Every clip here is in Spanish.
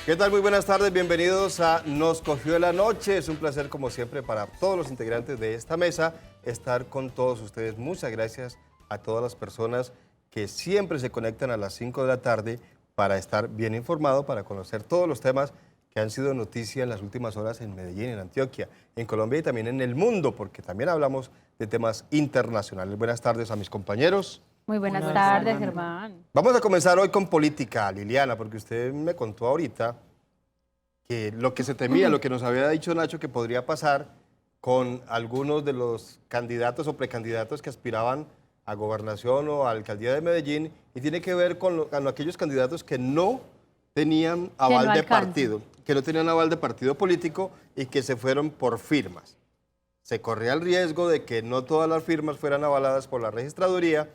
¿Qué tal? Muy buenas tardes, bienvenidos a Nos Cogió la Noche. Es un placer, como siempre, para todos los integrantes de esta mesa estar con todos ustedes. Muchas gracias a todas las personas que siempre se conectan a las 5 de la tarde para estar bien informado, para conocer todos los temas que han sido noticia en las últimas horas en Medellín, en Antioquia, en Colombia y también en el mundo, porque también hablamos de temas internacionales. Buenas tardes a mis compañeros. Muy buenas tardes, Germán. Vamos a comenzar hoy con política, Liliana, porque usted me contó ahorita que lo que se temía, lo que nos había dicho Nacho que podría pasar con algunos de los candidatos o precandidatos que aspiraban a gobernación o a alcaldía de Medellín, y tiene que ver con aquellos candidatos que no tenían aval de partido, que no tenían aval de partido político y que se fueron por firmas. Se corría el riesgo de que no todas las firmas fueran avaladas por la registraduría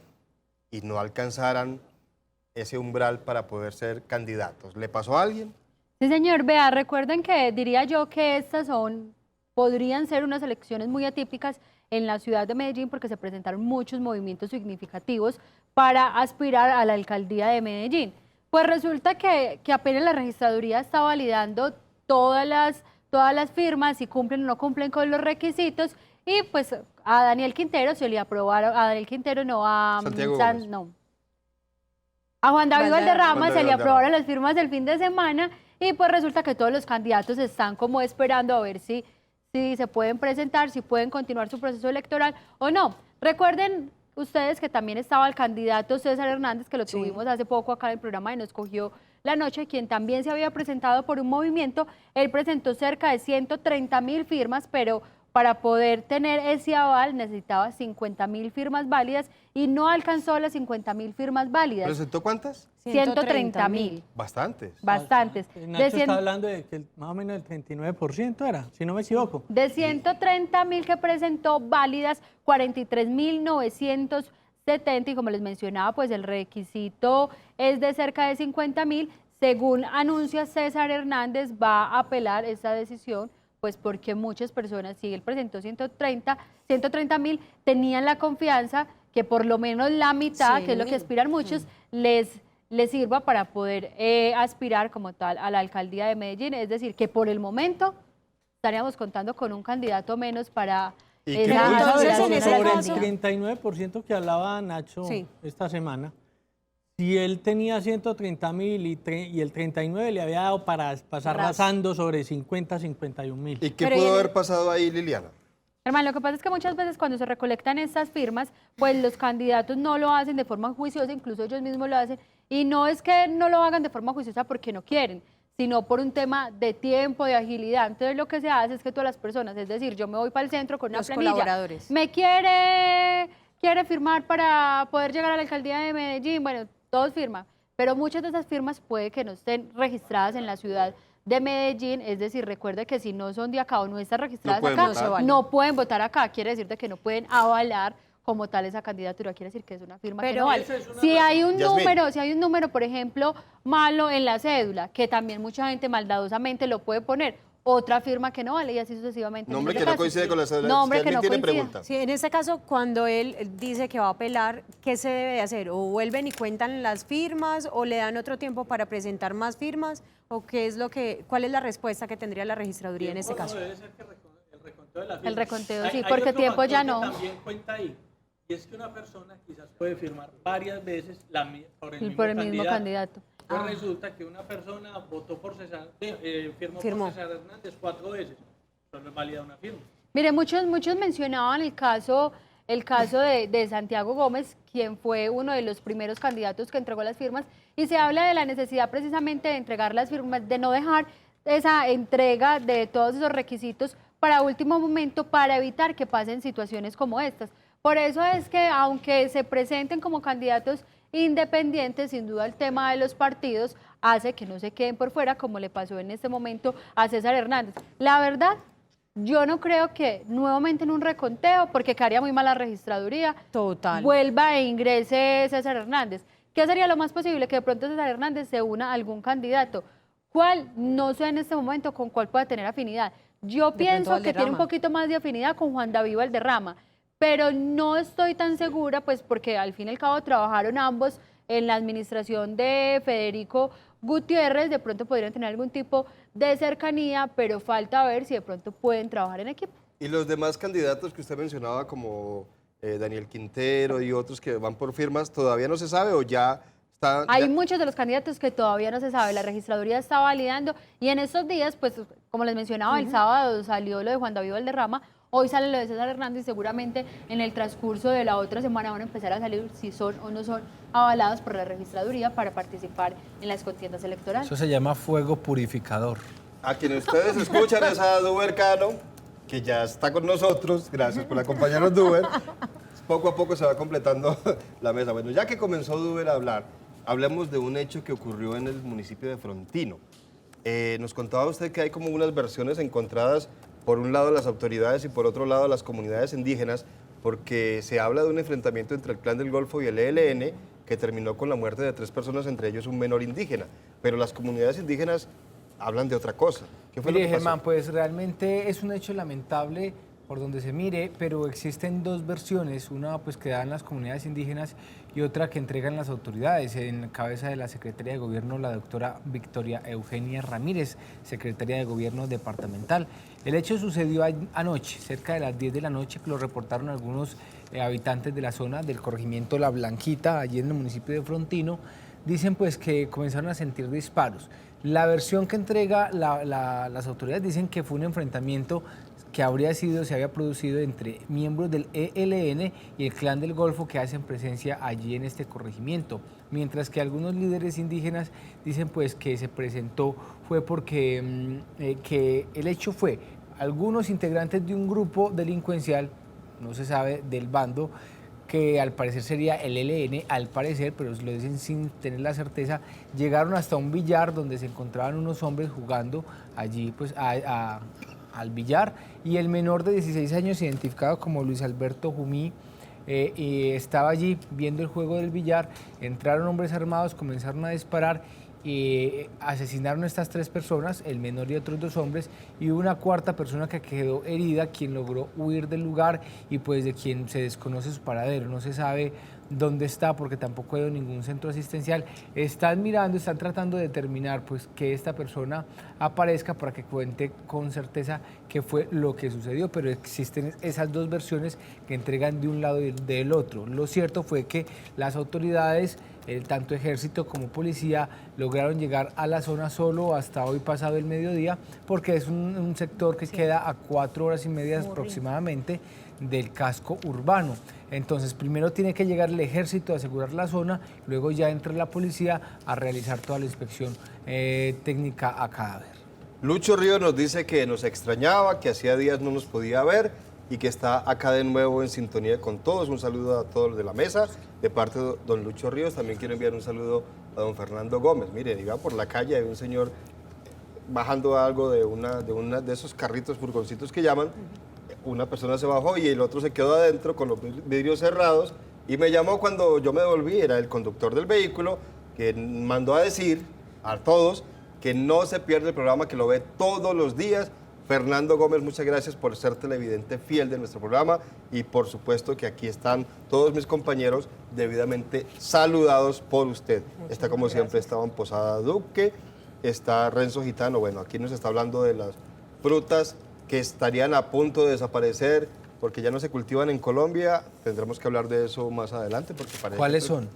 y no alcanzaran ese umbral para poder ser candidatos. ¿Le pasó a alguien? Sí, señor. Vea, recuerden que diría yo que estas podrían ser unas elecciones muy atípicas en la ciudad de Medellín porque se presentaron muchos movimientos significativos para aspirar a la alcaldía de Medellín. Pues resulta que apenas la registraduría está validando todas las firmas, si cumplen o no cumplen con los requisitos, y pues a Daniel Quintero se le aprobaron, a Daniel Quintero no, a Santiago Gómez. no. A Juan David Valderrama se le aprobaron las firmas del fin de semana, y pues resulta que todos los candidatos están como esperando a ver si se pueden presentar, si pueden continuar su proceso electoral o no. Recuerden ustedes que también estaba el candidato César Hernández, que lo tuvimos hace poco acá en el programa y Nos Cogió la Noche, quien también se había presentado por un movimiento. Él presentó cerca de 130.000 firmas, pero para poder tener ese aval necesitaba 50.000 firmas válidas y no alcanzó las 50.000 firmas válidas. ¿Presentó cuántas? 130.000. Bastantes. Bastantes. Nacho está hablando de que más o menos el 39% era, si no me equivoco. De 130.000 que presentó válidas, 43.970, y como les mencionaba, pues el requisito es de cerca de 50.000. Según anuncia César Hernández, va a apelar esa decisión, pues porque muchas personas, si él presentó 130.000, tenían la confianza que por lo menos la mitad, que es lo que aspiran muchos, les sirva para poder aspirar como tal a la alcaldía de Medellín. Es decir, que por el momento estaríamos contando con un candidato menos para Entonces, sobre sobre el 39% que hablaba Nacho esta semana, si él tenía 130.000 y el 39 le había dado para pasar rasando sobre 51.000. ¿Y qué pudo haber pasado ahí, Liliana? Hermano, lo que pasa es que muchas veces cuando se recolectan estas firmas, pues los candidatos no lo hacen de forma juiciosa, incluso ellos mismos lo hacen, y no es que no lo hagan de forma juiciosa porque no quieren, sino por un tema de tiempo, de agilidad. Entonces lo que se hace es que todas las personas, es decir, yo me voy para el centro con una planilla, colaboradores. me quiere firmar para poder llegar a la alcaldía de Medellín, bueno, todos firman, pero muchas de esas firmas puede que no estén registradas en la ciudad de Medellín. Es decir, recuerde que si no son de acá o no están registradas acá, no pueden votar acá. Quiere decir de que no pueden avalar como tal esa candidatura, quiere decir que es una firma que no vale. Si hay un número, por ejemplo, malo en la cédula, que también mucha gente maldadosamente lo puede poner, otra firma que no vale, y así sucesivamente. Nombre que no coincide con la cédula. Nombre que no tiene coincide. pregunta. Sí, en este caso, cuando él dice que va a apelar, ¿qué se debe de hacer? ¿O vuelven y cuentan las firmas o le dan otro tiempo para presentar más firmas? ¿O cuál es la respuesta que tendría la registraduría en este caso? Debe ser que el reconteo de la firma. El reconteo, sí, Hay porque otro tiempo ya factor no. que también cuenta ahí, y es que una persona quizás puede firmar varias veces por el mismo candidato. Pues resulta que una persona votó por César, firmó por César Hernández 4 veces, solo es válida una firma. Mire, muchos mencionaban el caso de Santiago Gómez, quien fue uno de los primeros candidatos que entregó las firmas, y se habla de la necesidad precisamente de entregar las firmas, de no dejar esa entrega de todos esos requisitos para último momento, para evitar que pasen situaciones como estas. Por eso es que, aunque se presenten como candidatos independientes, sin duda el tema de los partidos hace que no se queden por fuera, como le pasó en este momento a César Hernández. La verdad, yo no creo que nuevamente en un reconteo, porque quedaría muy mal la registraduría, vuelva e ingrese César Hernández. ¿Qué sería lo más posible? Que de pronto César Hernández se una a algún candidato. ¿Cuál? No sé en este momento con cuál pueda tener afinidad. Yo pienso que tiene un poquito más de afinidad con Juan David Valderrama, pero no estoy tan segura, pues porque al fin y al cabo trabajaron ambos en la administración de Federico Gutiérrez de pronto podrían tener algún tipo de cercanía, pero falta ver si de pronto pueden trabajar en equipo. Y los demás candidatos que usted mencionaba, como Daniel Quintero y otros que van por firmas, ¿todavía no se sabe o ya está? Hay muchos de los candidatos que todavía no se sabe, la registraduría está validando y en estos días, pues como les mencionaba, el sábado salió lo de Juan David Valderrama, hoy sale lo de César Hernández y seguramente en el transcurso de la otra semana van a empezar a salir si son o no son avalados por la registraduría para participar en las contiendas electorales. Eso se llama fuego purificador. A quienes ustedes escuchan es a Duber Cano, que ya está con nosotros. Gracias por acompañarnos, Duber. Poco a poco se va completando la mesa. Bueno, ya que comenzó Duber a hablar, hablemos de un hecho que ocurrió en el municipio de Frontino. Nos contaba usted que hay como unas versiones encontradas, por un lado las autoridades y por otro lado las comunidades indígenas, porque se habla de un enfrentamiento entre el Clan del Golfo y el ELN que terminó con la muerte de 3 personas, entre ellos un menor indígena. Pero las comunidades indígenas hablan de otra cosa. ¿Qué fue lo que pasó? Germán, pues realmente es un hecho lamentable por donde se mire, pero existen 2 versiones, una pues que dan las comunidades indígenas y otra que entregan las autoridades, en cabeza de la Secretaría de Gobierno, la doctora Victoria Eugenia Ramírez, Secretaria de Gobierno Departamental. El hecho sucedió anoche, cerca de las 10 de la noche, que lo reportaron algunos habitantes de la zona del corregimiento La Blanquita, allí en el municipio de Frontino. Dicen pues que comenzaron a sentir disparos. La versión que entrega las autoridades dicen que fue un enfrentamiento que se había producido entre miembros del ELN y el Clan del Golfo que hacen presencia allí en este corregimiento. Mientras que algunos líderes indígenas dicen pues que se presentó fue porque que el hecho fue algunos integrantes de un grupo delincuencial, no se sabe del bando, que al parecer sería el ELN, al parecer, pero lo dicen sin tener la certeza, llegaron hasta un billar donde se encontraban unos hombres jugando allí pues al billar, y el menor de 16 años, identificado como Luis Alberto Jumí, y estaba allí viendo el juego del billar. Entraron hombres armados, comenzaron a disparar y asesinaron a estas 3 personas, el menor y otros 2 hombres, y una cuarta persona que quedó herida, quien logró huir del lugar y pues de quien se desconoce su paradero. No se sabe dónde está porque tampoco hay ningún centro asistencial. Están mirando, están tratando de determinar pues que esta persona aparezca para que cuente con certeza qué fue lo que sucedió, pero existen esas 2 versiones que entregan de un lado y del otro. Lo cierto fue que las autoridades, tanto ejército como policía, lograron llegar a la zona solo hasta hoy pasado el mediodía, porque es un sector que queda a 4 horas y media aproximadamente del casco urbano. Entonces, primero tiene que llegar el ejército a asegurar la zona, luego ya entra la policía a realizar toda la inspección técnica a cadáver. Lucho Ríos nos dice que nos extrañaba, que hacía días no nos podía ver y que está acá de nuevo en sintonía con todos. Un saludo a todos los de la mesa, de parte de don Lucho Ríos. También quiero enviar un saludo a don Fernando Gómez. Miren, iba por la calle, hay un señor bajando algo de esos carritos, furgoncitos que llaman. Una persona se bajó y el otro se quedó adentro con los vidrios cerrados y me llamó cuando yo me devolví. Era el conductor del vehículo que mandó a decir a todos que no se pierde el programa, que lo ve todos los días. Fernando Gómez, muchas gracias por ser televidente fiel de nuestro programa y por supuesto que aquí están todos mis compañeros debidamente saludados por usted. Está como siempre Esteban Posada Duque, está Renzo Gitano. Bueno, aquí nos está hablando de las frutas que estarían a punto de desaparecer porque ya no se cultivan en Colombia. Tendremos que hablar de eso más adelante porque parece. ¿Cuáles son?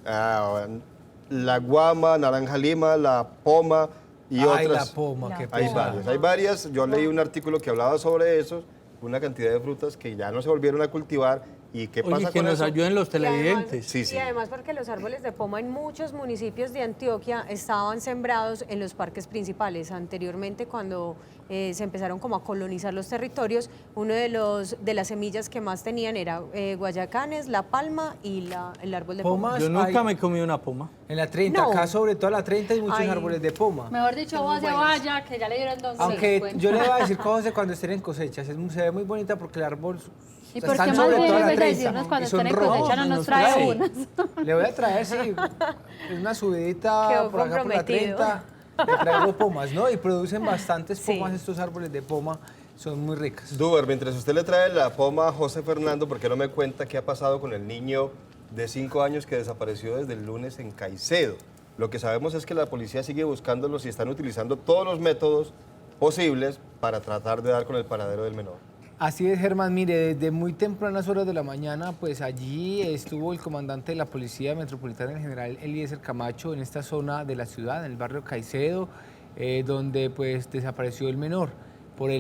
La guama, naranja lima, la poma y otras. La poma, qué pesado. Hay varias. Yo leí un artículo que hablaba sobre eso, una cantidad de frutas que ya no se volvieron a cultivar. ¿Y qué pasa que con nos eso? ayuden los televidentes. Sí. Y además porque los árboles de poma en muchos municipios de Antioquia estaban sembrados en los parques principales. Anteriormente, cuando se empezaron como a colonizar los territorios, uno de las semillas que más tenían era guayacanes, la palma y el árbol de poma. Yo nunca me he comido una poma. En la 30, No. acá sobre todo la 30 hay muchos Ay. árboles de poma. Mejor dicho, vos se vaya, que ya le dieron 2. Aunque yo le voy a decir cosas de cuando estén en cosecha, se ve muy bonita porque el árbol ¿Y por qué están más sobre bien toda la debes 30 decirnos cuando y son estén en rojos, cosecha no nos nos trae trae. unas? Le voy a traer, sí, es una subidita Quedó por acá por la comprometido. 30, le traigo pomas, ¿no? Y producen bastantes Sí. pomas estos árboles de poma, son muy ricas. Duber, mientras usted le trae la poma a José Fernando, ¿por qué no me cuenta qué ha pasado con el niño de 5 años que desapareció desde el lunes en Caicedo? Lo que sabemos es que la policía sigue buscándolos y están utilizando todos los métodos posibles para tratar de dar con el paradero del menor. Así es, Germán. Mire, desde muy tempranas horas de la mañana, pues allí estuvo el comandante de la Policía Metropolitana, el general Eliezer Camacho, en esta zona de la ciudad, en el barrio Caicedo, donde pues desapareció el menor. Con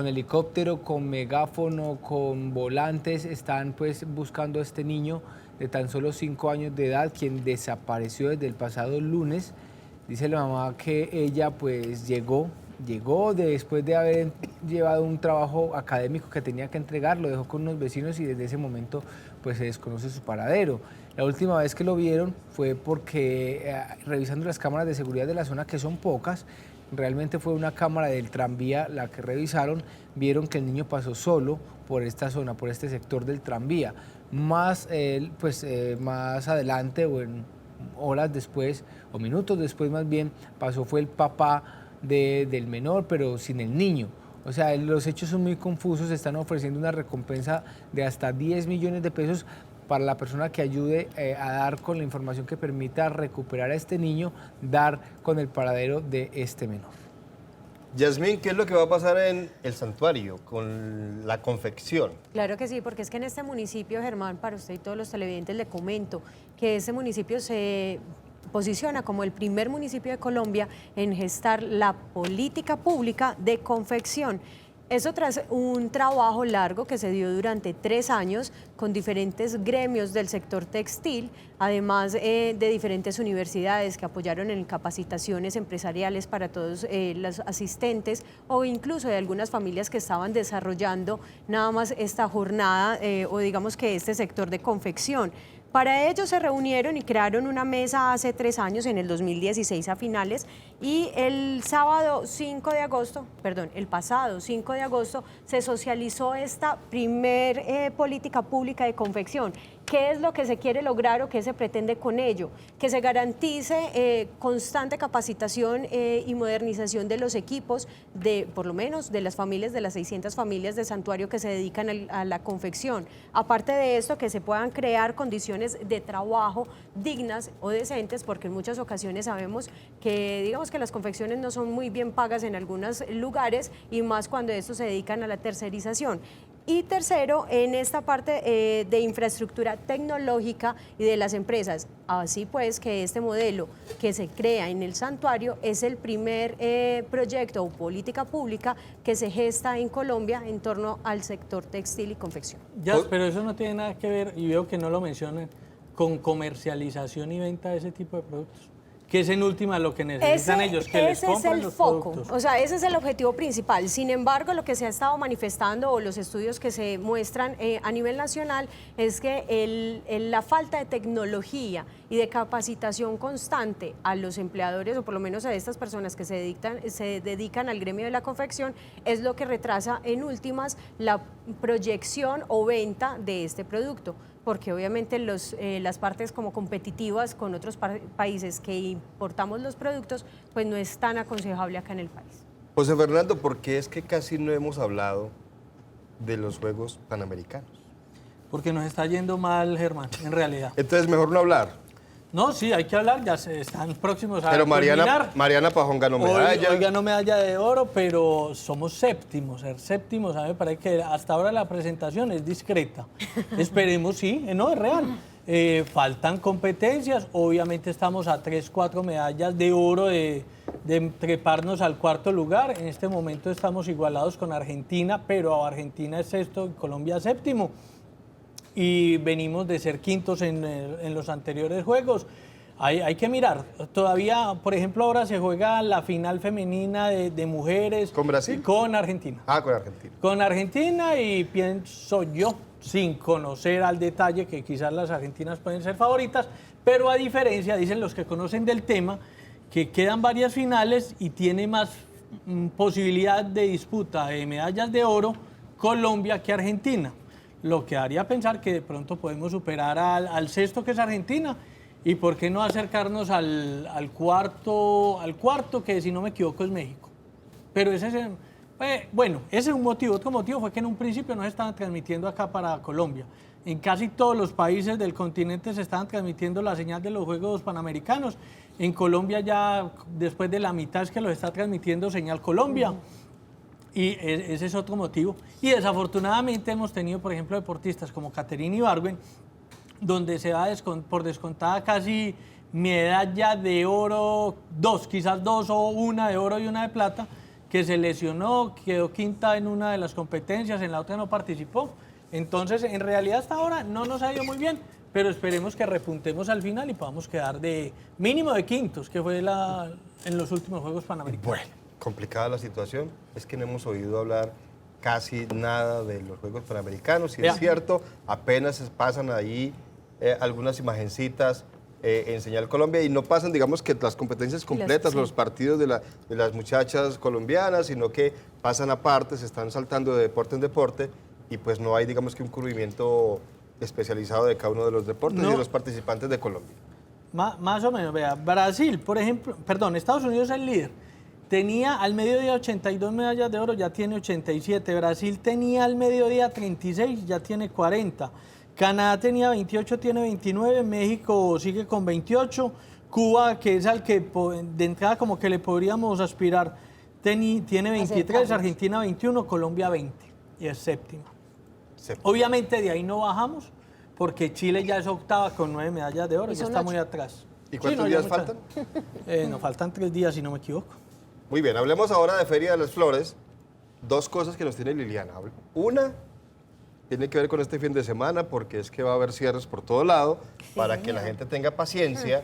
helicóptero, con megáfono, con volantes, están pues buscando a este niño de tan solo 5 años de edad, quien desapareció desde el pasado lunes. Dice la mamá que ella pues llegó después de haber llevado un trabajo académico que tenía que entregar, lo dejó con unos vecinos y desde ese momento pues se desconoce su paradero. La última vez que lo vieron fue porque revisando las cámaras de seguridad de la zona, que son pocas, realmente fue una cámara del tranvía la que revisaron, vieron que el niño pasó solo por esta zona, por este sector del tranvía. Más adelante o en horas después, o minutos después más bien, fue el papá del menor, pero sin el niño. O sea, los hechos son muy confusos, están ofreciendo una recompensa de hasta 10 millones de pesos para la persona que ayude a dar con la información que permita recuperar a este niño, dar con el paradero de este menor. Yasmín, ¿qué es lo que va a pasar en el santuario con la confección? Claro que sí, porque es que en este municipio, Germán, para usted y todos los televidentes le comento que ese municipio se posiciona como el primer municipio de Colombia en gestar la política pública de confección. Eso tras un trabajo largo que se dio durante 3 años con diferentes gremios del sector textil, además de diferentes universidades que apoyaron en capacitaciones empresariales para todos los asistentes o incluso de algunas familias que estaban desarrollando nada más esta jornada o digamos que este sector de confección. Para ello se reunieron y crearon una mesa hace 3 años, en el 2016 a finales, y el pasado 5 de agosto, se socializó esta primer política pública de confección. ¿Qué es lo que se quiere lograr o qué se pretende con ello? Que se garantice constante capacitación y modernización de los equipos, por lo menos de las familias, de las 600 familias de santuario que se dedican a la confección. Aparte de esto, que se puedan crear condiciones de trabajo dignas o decentes, porque en muchas ocasiones sabemos que, digamos que las confecciones no son muy bien pagas en algunos lugares y más cuando estos se dedican a la tercerización. Y tercero, en esta parte de infraestructura tecnológica y de las empresas. Así pues que este modelo que se crea en el santuario es el primer proyecto o política pública que se gesta en Colombia en torno al sector textil y confección. Ya, pero eso no tiene nada que ver, y veo que no lo mencionan, con comercialización y venta de ese tipo de productos. Que es en última lo que necesitan ellos, que les compren los productos. O sea, ese es el objetivo principal. Sin embargo, lo que se ha estado manifestando o los estudios que se muestran a nivel nacional es que la falta de tecnología y de capacitación constante a los empleadores, o por lo menos a estas personas que se dedican al gremio de la confección, es lo que retrasa en últimas la proyección o venta de este producto. Porque obviamente las partes como competitivas con otros países que importamos los productos, pues no es tan aconsejable acá en el país. José Fernando, ¿por qué es que casi no hemos hablado de los Juegos Panamericanos? Porque nos está yendo mal, Germán, en realidad. Entonces, mejor no hablar. No, sí, hay que hablar, ya se están próximos a Pero terminar. Mariana Pajón ganó medalla. Hoy ganó medalla de oro, pero somos séptimos. Ser séptimos, a mí me parece que hasta ahora la presentación es discreta. Esperemos, sí, no, es real. Faltan competencias, obviamente estamos a 3, 4 medallas de oro de treparnos al 4.º lugar. En este momento estamos igualados con Argentina, pero Argentina es sexto y Colombia séptimo. Y venimos de ser quintos en los anteriores juegos. Hay que mirar. Todavía, por ejemplo, ahora se juega la final femenina de mujeres. ¿Con Brasil? Con Argentina. Ah, con Argentina. Con Argentina, y pienso yo, sin conocer al detalle, que quizás las argentinas pueden ser favoritas, pero a diferencia, dicen los que conocen del tema, que quedan varias finales y tiene más posibilidad de disputa de medallas de oro Colombia que Argentina. Lo que haría pensar que de pronto podemos superar al sexto, que es Argentina, y por qué no acercarnos al cuarto, que si no me equivoco es México. Pero ese es un motivo. Otro motivo fue que en un principio no se estaban transmitiendo acá para Colombia. En casi todos los países del continente se estaban transmitiendo la señal de los Juegos Panamericanos, En Colombia ya después de la mitad es que lo está transmitiendo Señal Colombia. Y ese es otro motivo. Y desafortunadamente hemos tenido, por ejemplo, deportistas como Caterina Ibargüen, donde se va por descontada casi medalla de oro, quizás dos o una de oro y una de plata, que se lesionó, quedó quinta en una de las competencias, en la otra no participó. Entonces, en realidad hasta ahora no nos ha ido muy bien, pero esperemos que repuntemos al final y podamos quedar de mínimo de quintos, que fue en los últimos Juegos Panamericanos. Bueno, complicada la situación. Es que no hemos oído hablar casi nada de los Juegos Panamericanos. Y es cierto, apenas pasan ahí algunas imagencitas en Señal Colombia y no pasan, digamos, que las competencias completas, los partidos de las muchachas colombianas, sino que pasan aparte, se están saltando de deporte en deporte y pues no hay, digamos, que un cubrimiento especializado de cada uno de los deportes y de los participantes de Colombia. Más o menos, vea, Brasil, por ejemplo, Estados Unidos es el líder. Tenía al mediodía 82 medallas de oro, ya tiene 87. Brasil tenía al mediodía 36, ya tiene 40. Canadá tenía 28, tiene 29. México sigue con 28. Cuba, que es al que de entrada como que le podríamos aspirar, tiene 23. Argentina 21, Colombia 20 y es séptima. Obviamente de ahí no bajamos porque Chile ya es octava con 9 medallas de oro, ya está muy atrás. ¿Y cuántos días faltan? Nos faltan 3 días, si no me equivoco. Muy bien, hablemos ahora de Feria de las Flores. Dos cosas que nos tiene Liliana. Una tiene que ver con este fin de semana porque es que va a haber cierres por todo lado para que la gente tenga paciencia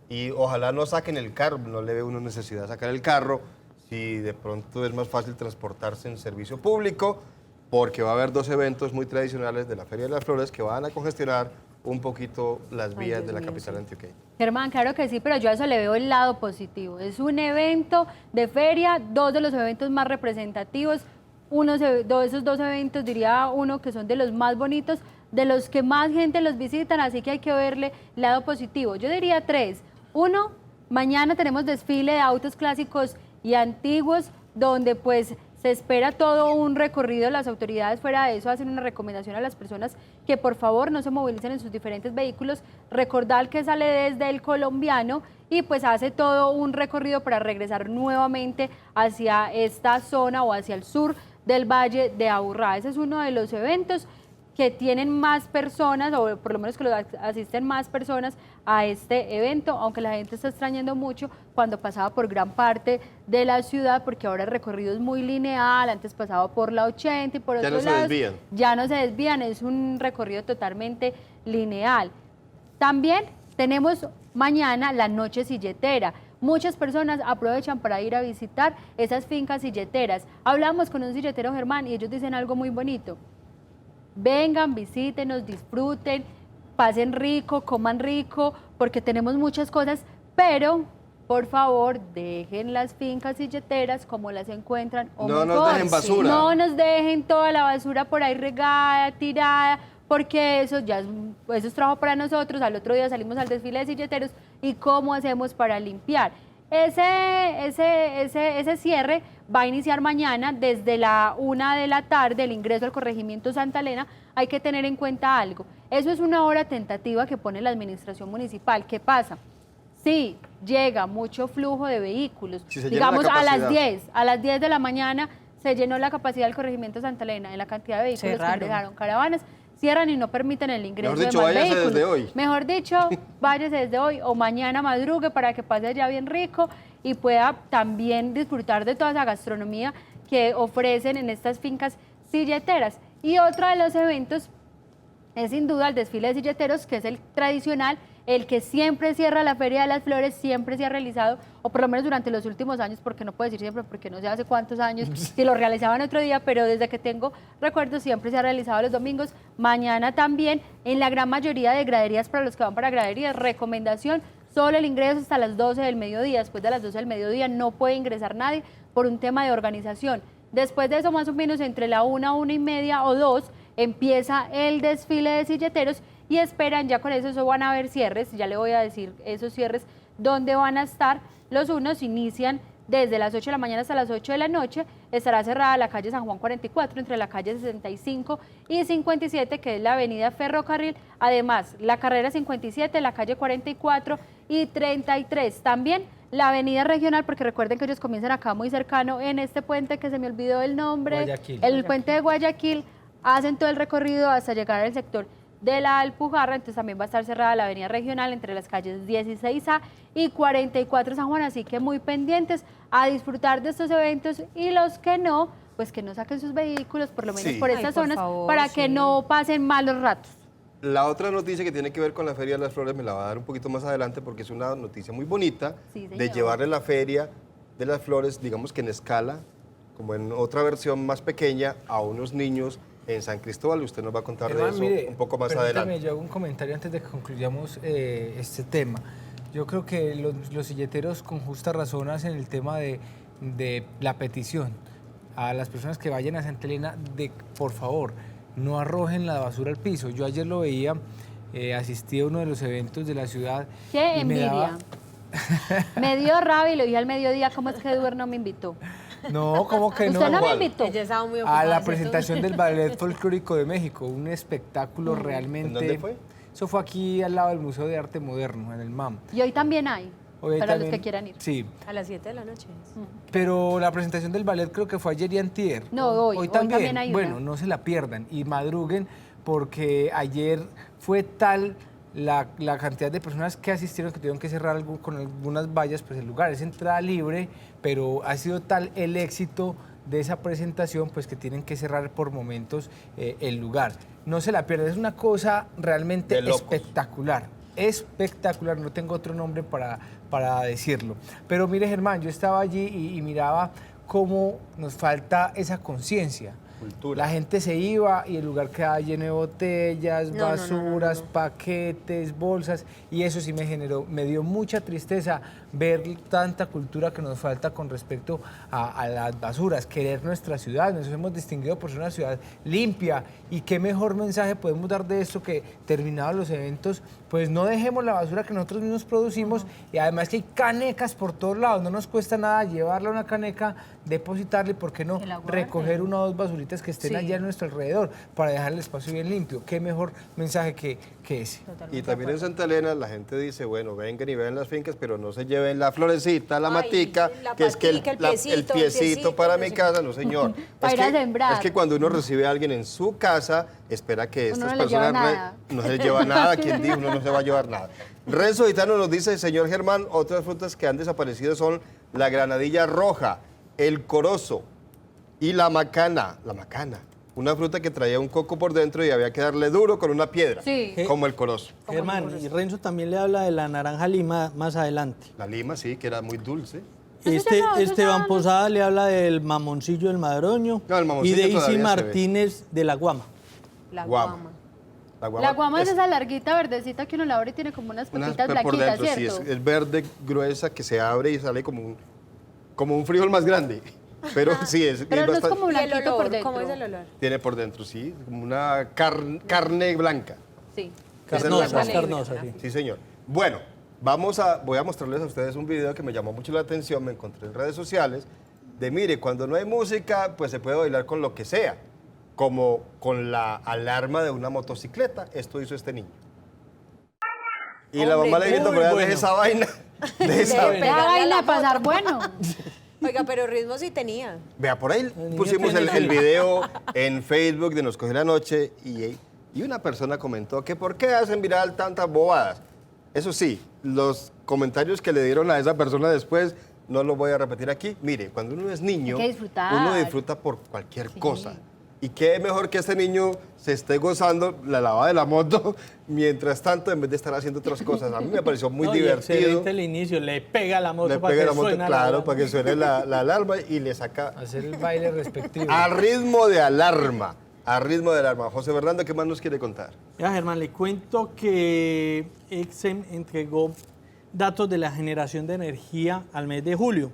y ojalá no saquen el carro, no le ve uno necesidad de sacar el carro si de pronto es más fácil transportarse en servicio público porque va a haber dos eventos muy tradicionales de la Feria de las Flores que van a congestionar un poquito las vías de la capital antioqueña. Germán, claro que sí, pero yo a eso le veo el lado positivo. Es un evento de feria, dos de los eventos más representativos, esos dos eventos diría uno que son de los más bonitos, de los que más gente los visitan, así que hay que verle el lado positivo. Yo diría 3. 1, mañana tenemos desfile de autos clásicos y antiguos, donde pues se espera todo un recorrido. Las autoridades fuera de eso hacen una recomendación a las personas que por favor no se movilicen en sus diferentes vehículos. Recordar que sale desde el Colombiano y pues hace todo un recorrido para regresar nuevamente hacia esta zona o hacia el sur del Valle de Aburrá. Ese es uno de los eventos que tienen más personas, o por lo menos que asisten más personas a este evento, aunque la gente está extrañando mucho cuando pasaba por gran parte de la ciudad, porque ahora el recorrido es muy lineal, antes pasaba por la 80 y por otros lados. Ya no se desvían, es un recorrido totalmente lineal. También tenemos mañana la noche silletera. Muchas personas aprovechan para ir a visitar esas fincas silleteras. Hablamos con un silletero, Germán, y ellos dicen algo muy bonito. Vengan, visítenos, disfruten, pasen rico, coman rico, porque tenemos muchas cosas, pero por favor dejen las fincas silleteras como las encuentran o no mejor, nos dejen basura. No nos dejen toda la basura por ahí regada, tirada, porque eso es trabajo para nosotros. Al otro día salimos al desfile de silleteros y ¿cómo hacemos para limpiar? Ese cierre va a iniciar mañana desde la 1 de la tarde, el ingreso al corregimiento Santa Elena. Hay que tener en cuenta algo. Eso es una hora tentativa que pone la administración municipal. ¿Qué pasa? Sí, llega mucho flujo de vehículos. Si digamos a las 10 de la mañana se llenó la capacidad del corregimiento Santa Elena en la cantidad de vehículos que ingresaron. Caravanas cierran y no permiten el ingreso de más vehículos. Desde hoy. Mejor dicho, váyase desde hoy o mañana madrugue para que pase allá bien rico y pueda también disfrutar de toda esa gastronomía que ofrecen en estas fincas silleteras. Y otro de los eventos es sin duda el desfile de silleteros, que es el tradicional, el que siempre cierra la Feria de las Flores, siempre se ha realizado, o por lo menos durante los últimos años, porque no puedo decir siempre, porque no sé hace cuántos años, si lo realizaban otro día, pero desde que tengo recuerdos siempre se ha realizado los domingos. Mañana también, en la gran mayoría de graderías, para los que van para graderías, recomendación, solo el ingreso hasta las 12 del mediodía. Después de las 12 del mediodía no puede ingresar nadie por un tema de organización. Después de eso, más o menos entre la 1, 1:30 o 2, empieza el desfile de silleteros y esperan, ya con eso van a haber cierres, ya le voy a decir esos cierres, dónde van a estar. Los unos inician desde las 8 de la mañana hasta las 8 de la noche, estará cerrada la calle San Juan 44, entre la calle 65 y 57, que es la avenida Ferrocarril, además la carrera 57, la calle 44 y 33. También la avenida regional, porque recuerden que ellos comienzan acá muy cercano en este puente que se me olvidó el nombre, Guayaquil. el puente de Guayaquil, hacen todo el recorrido hasta llegar al sector de la Alpujarra, entonces también va a estar cerrada la avenida regional entre las calles 16A y 44 San Juan, así que muy pendientes a disfrutar de estos eventos y los que no, pues que no saquen sus vehículos, por lo menos Sí. por Ay, estas por zonas, favor, para que sí. no pasen malos ratos. La otra noticia que tiene que ver con la Feria de las Flores me la va a dar un poquito más adelante porque es una noticia muy bonita Sí, de señor. llevarle la Feria de las Flores, digamos que en escala, como en otra versión más pequeña, a unos niños en San Cristóbal. Usted nos va a contar de Germán, eso mire, un poco más permítame, adelante. yo hago un comentario antes de que concluyamos este tema. Yo creo que los silleteros con justa razón hacen el tema de la petición a las personas que vayan a Santa Elena de, por favor, no arrojen la basura al piso. Yo ayer lo veía, asistí a uno de los eventos de la ciudad. ¡Qué y me envidia! daba- Me dio rabia y lo dije al mediodía, ¿cómo es que Eduardo no me invitó? No, ¿cómo que no? Usted no me ¿Cuál? invitó. Ella estaba muy ocupada. A la ¿cierto? presentación del Ballet Folclórico de México, un espectáculo realmente... ¿En dónde fue? Eso fue aquí al lado del Museo de Arte Moderno, en el MAM. Y hoy también hay, Hoy para también- los que quieran ir. Sí, A las 7 de la noche. pero la presentación del ballet creo que fue ayer y antier. No, hoy también hay una. Bueno, no se la pierdan y madruguen porque ayer fue tal la cantidad de personas que asistieron que tuvieron que cerrar con algunas vallas, pues el lugar es entrada libre, pero ha sido tal el éxito de esa presentación pues que tienen que cerrar por momentos el lugar. No se la pierdan, es una cosa realmente De locos. espectacular. Espectacular, no tengo otro nombre para decirlo. Pero mire, Germán, yo estaba allí y miraba cómo nos falta esa conciencia. Cultura. La gente se iba y el lugar quedaba lleno de botellas, No, no, no, basuras, no. paquetes, bolsas, y eso sí me dio mucha tristeza ver tanta cultura que nos falta con respecto a las basuras, querer nuestra ciudad. Nos hemos distinguido por ser una ciudad limpia, y qué mejor mensaje podemos dar de esto que terminados los eventos, pues no dejemos la basura que nosotros mismos producimos, y además que hay canecas por todos lados, no nos cuesta nada llevarla a una caneca, depositarla y por qué no Que la guarden. recoger una o dos basuritas que estén Sí. allá a nuestro alrededor para dejar el espacio bien limpio. Qué mejor mensaje que ese. Y también en Santa Elena la gente dice, bueno, vengan y vean las fincas, pero no se lleven la florecita, la Ay, matica, la que es que patica, el piecito piecito, para no mi sé casa, no señor. Para ir a sembrar. Es que cuando uno recibe a alguien en su casa, espera que Uno estas no le lleva personas nada. no se les lleva nada, quien dijo, uno no se va a llevar nada. Renzo Gitano nos dice, señor Germán, otras frutas que han desaparecido son la granadilla roja, el corozo y la macana. La macana, una fruta que traía un coco por dentro y había que darle duro con una piedra, Sí. como el corozo. Germán, y Renzo también le habla de la naranja lima más adelante. La lima, sí, que era muy dulce. Eso ya no, eso Esteban ya no. Posada le habla del mamoncillo del Madroño No, el y mamoncillo de todavía Isi se Martínez de la Guama. La Guama. guama. La guama es esa larguita verdecita que uno la abre y tiene como unas unas pepitas por blanquitas, dentro, sí, ¿cierto? es verde, gruesa, que se abre y sale como un frijol más grande. Pero sí, es Pero no es bastante- como ¿Y el blanquito por olor? dentro. ¿Cómo es el olor? tiene por dentro, sí, como una carne blanca. Sí. Esa es la Carnosa, guama. carnosa, sí. Sí, señor. Bueno, voy a mostrarles a ustedes un video que me llamó mucho la atención, me encontré en redes sociales, de mire, cuando no hay música, pues se puede bailar con lo que sea, como con la alarma de una motocicleta. Esto hizo este niño. Y la Hombre, mamá le gritó, muy pero ya bueno. deje esa vaina. Deje esa vaina. La vaina de pasar bueno. Oiga, pero ritmo sí tenía. Vea, por ahí niño pusimos tiene el video en Facebook de Nos Cogió la Noche y una persona comentó que por qué hacen viral tantas bobadas. Eso sí, los comentarios que le dieron a esa persona después no los voy a repetir aquí. Mire, cuando uno es niño, Hay que disfrutar. uno disfruta por cualquier cosa. Y qué mejor que este niño se esté gozando la lavada de la moto mientras tanto en vez de estar haciendo otras cosas. A mí me pareció muy No, y divertido. excelente el inicio, le pega la moto Le para pega que la moto, suene claro, alarma. para que suene la alarma y le saca Hacer el baile respectivo. a ritmo de alarma. A ritmo de alarma. José Fernando, ¿qué más nos quiere contar? Ya, Germán, le cuento que Exxon entregó datos de la generación de energía al mes de julio.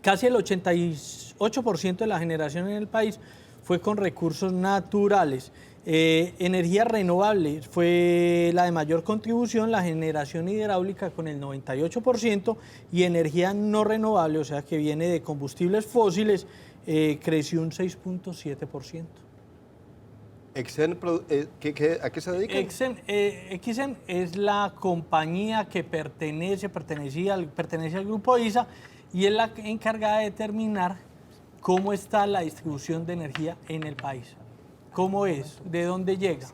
Casi el 88% de la generación en el país fue con recursos naturales. Energía renovable fue la de mayor contribución, la generación hidráulica con el 98% y energía no renovable, o sea que viene de combustibles fósiles, creció un 6.7%. ¿A qué se dedican? Exen es la compañía que pertenece al grupo ISA y es la encargada de determinar cómo está la distribución de energía en el país. Cómo es, de dónde llega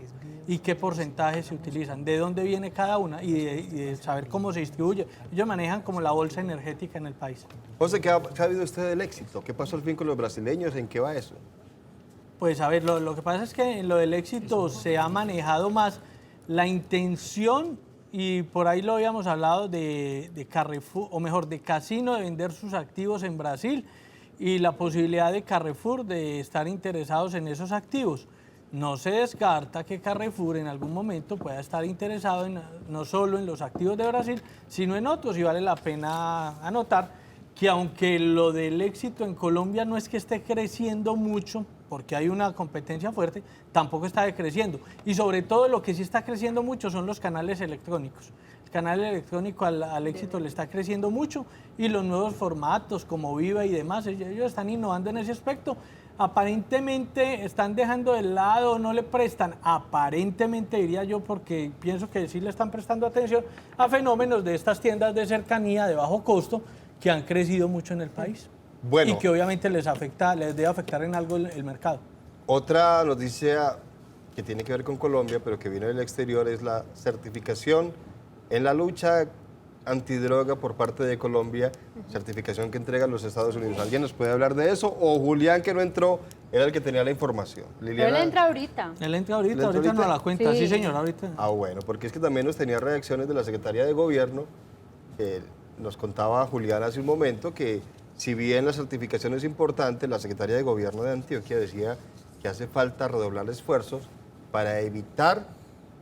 y qué porcentajes se utilizan, de dónde viene cada una y de saber cómo se distribuye. Ellos manejan como la bolsa energética en el país. José, ¿qué ha sabido usted del éxito? ¿Qué pasó al fin con los brasileños? ¿En qué va eso? Pues a ver, lo que pasa es que en lo del éxito se ha manejado más la intención, y por ahí lo habíamos hablado de Carrefour, o mejor, de Casino de vender sus activos en Brasil y la posibilidad de Carrefour de estar interesados en esos activos. No se descarta que Carrefour en algún momento pueda estar interesado no solo en los activos de Brasil, sino en otros, y vale la pena anotar que aunque lo del éxito en Colombia no es que esté creciendo mucho, porque hay una competencia fuerte, tampoco está decreciendo. Y sobre todo lo que sí está creciendo mucho son los canales electrónicos. El canal electrónico al éxito le está creciendo mucho y los nuevos formatos como Viva y demás, ellos están innovando en ese aspecto. Aparentemente están dejando de lado, no le prestan, aparentemente diría yo, porque pienso que sí le están prestando atención a fenómenos de estas tiendas de cercanía de bajo costo que han crecido mucho en el país. Bueno, y que obviamente les debe afectar en algo el mercado. otra noticia que tiene que ver con Colombia, pero que viene del exterior, es la certificación en la lucha antidroga por parte de Colombia, certificación que entregan los Estados Unidos. ¿Alguien nos puede hablar de eso? O Julián, que no entró, era el que tenía la información. Pero él entra ahorita. Él entra ahorita, ¿Le entra ahorita ahorita? nos la cuenta, Sí. sí señor, ahorita. Ah, bueno, porque es que también nos tenía reacciones de la Secretaría de Gobierno, que nos contaba Julián hace un momento que si bien la certificación es importante, la Secretaría de Gobierno de Antioquia decía que hace falta redoblar esfuerzos para evitar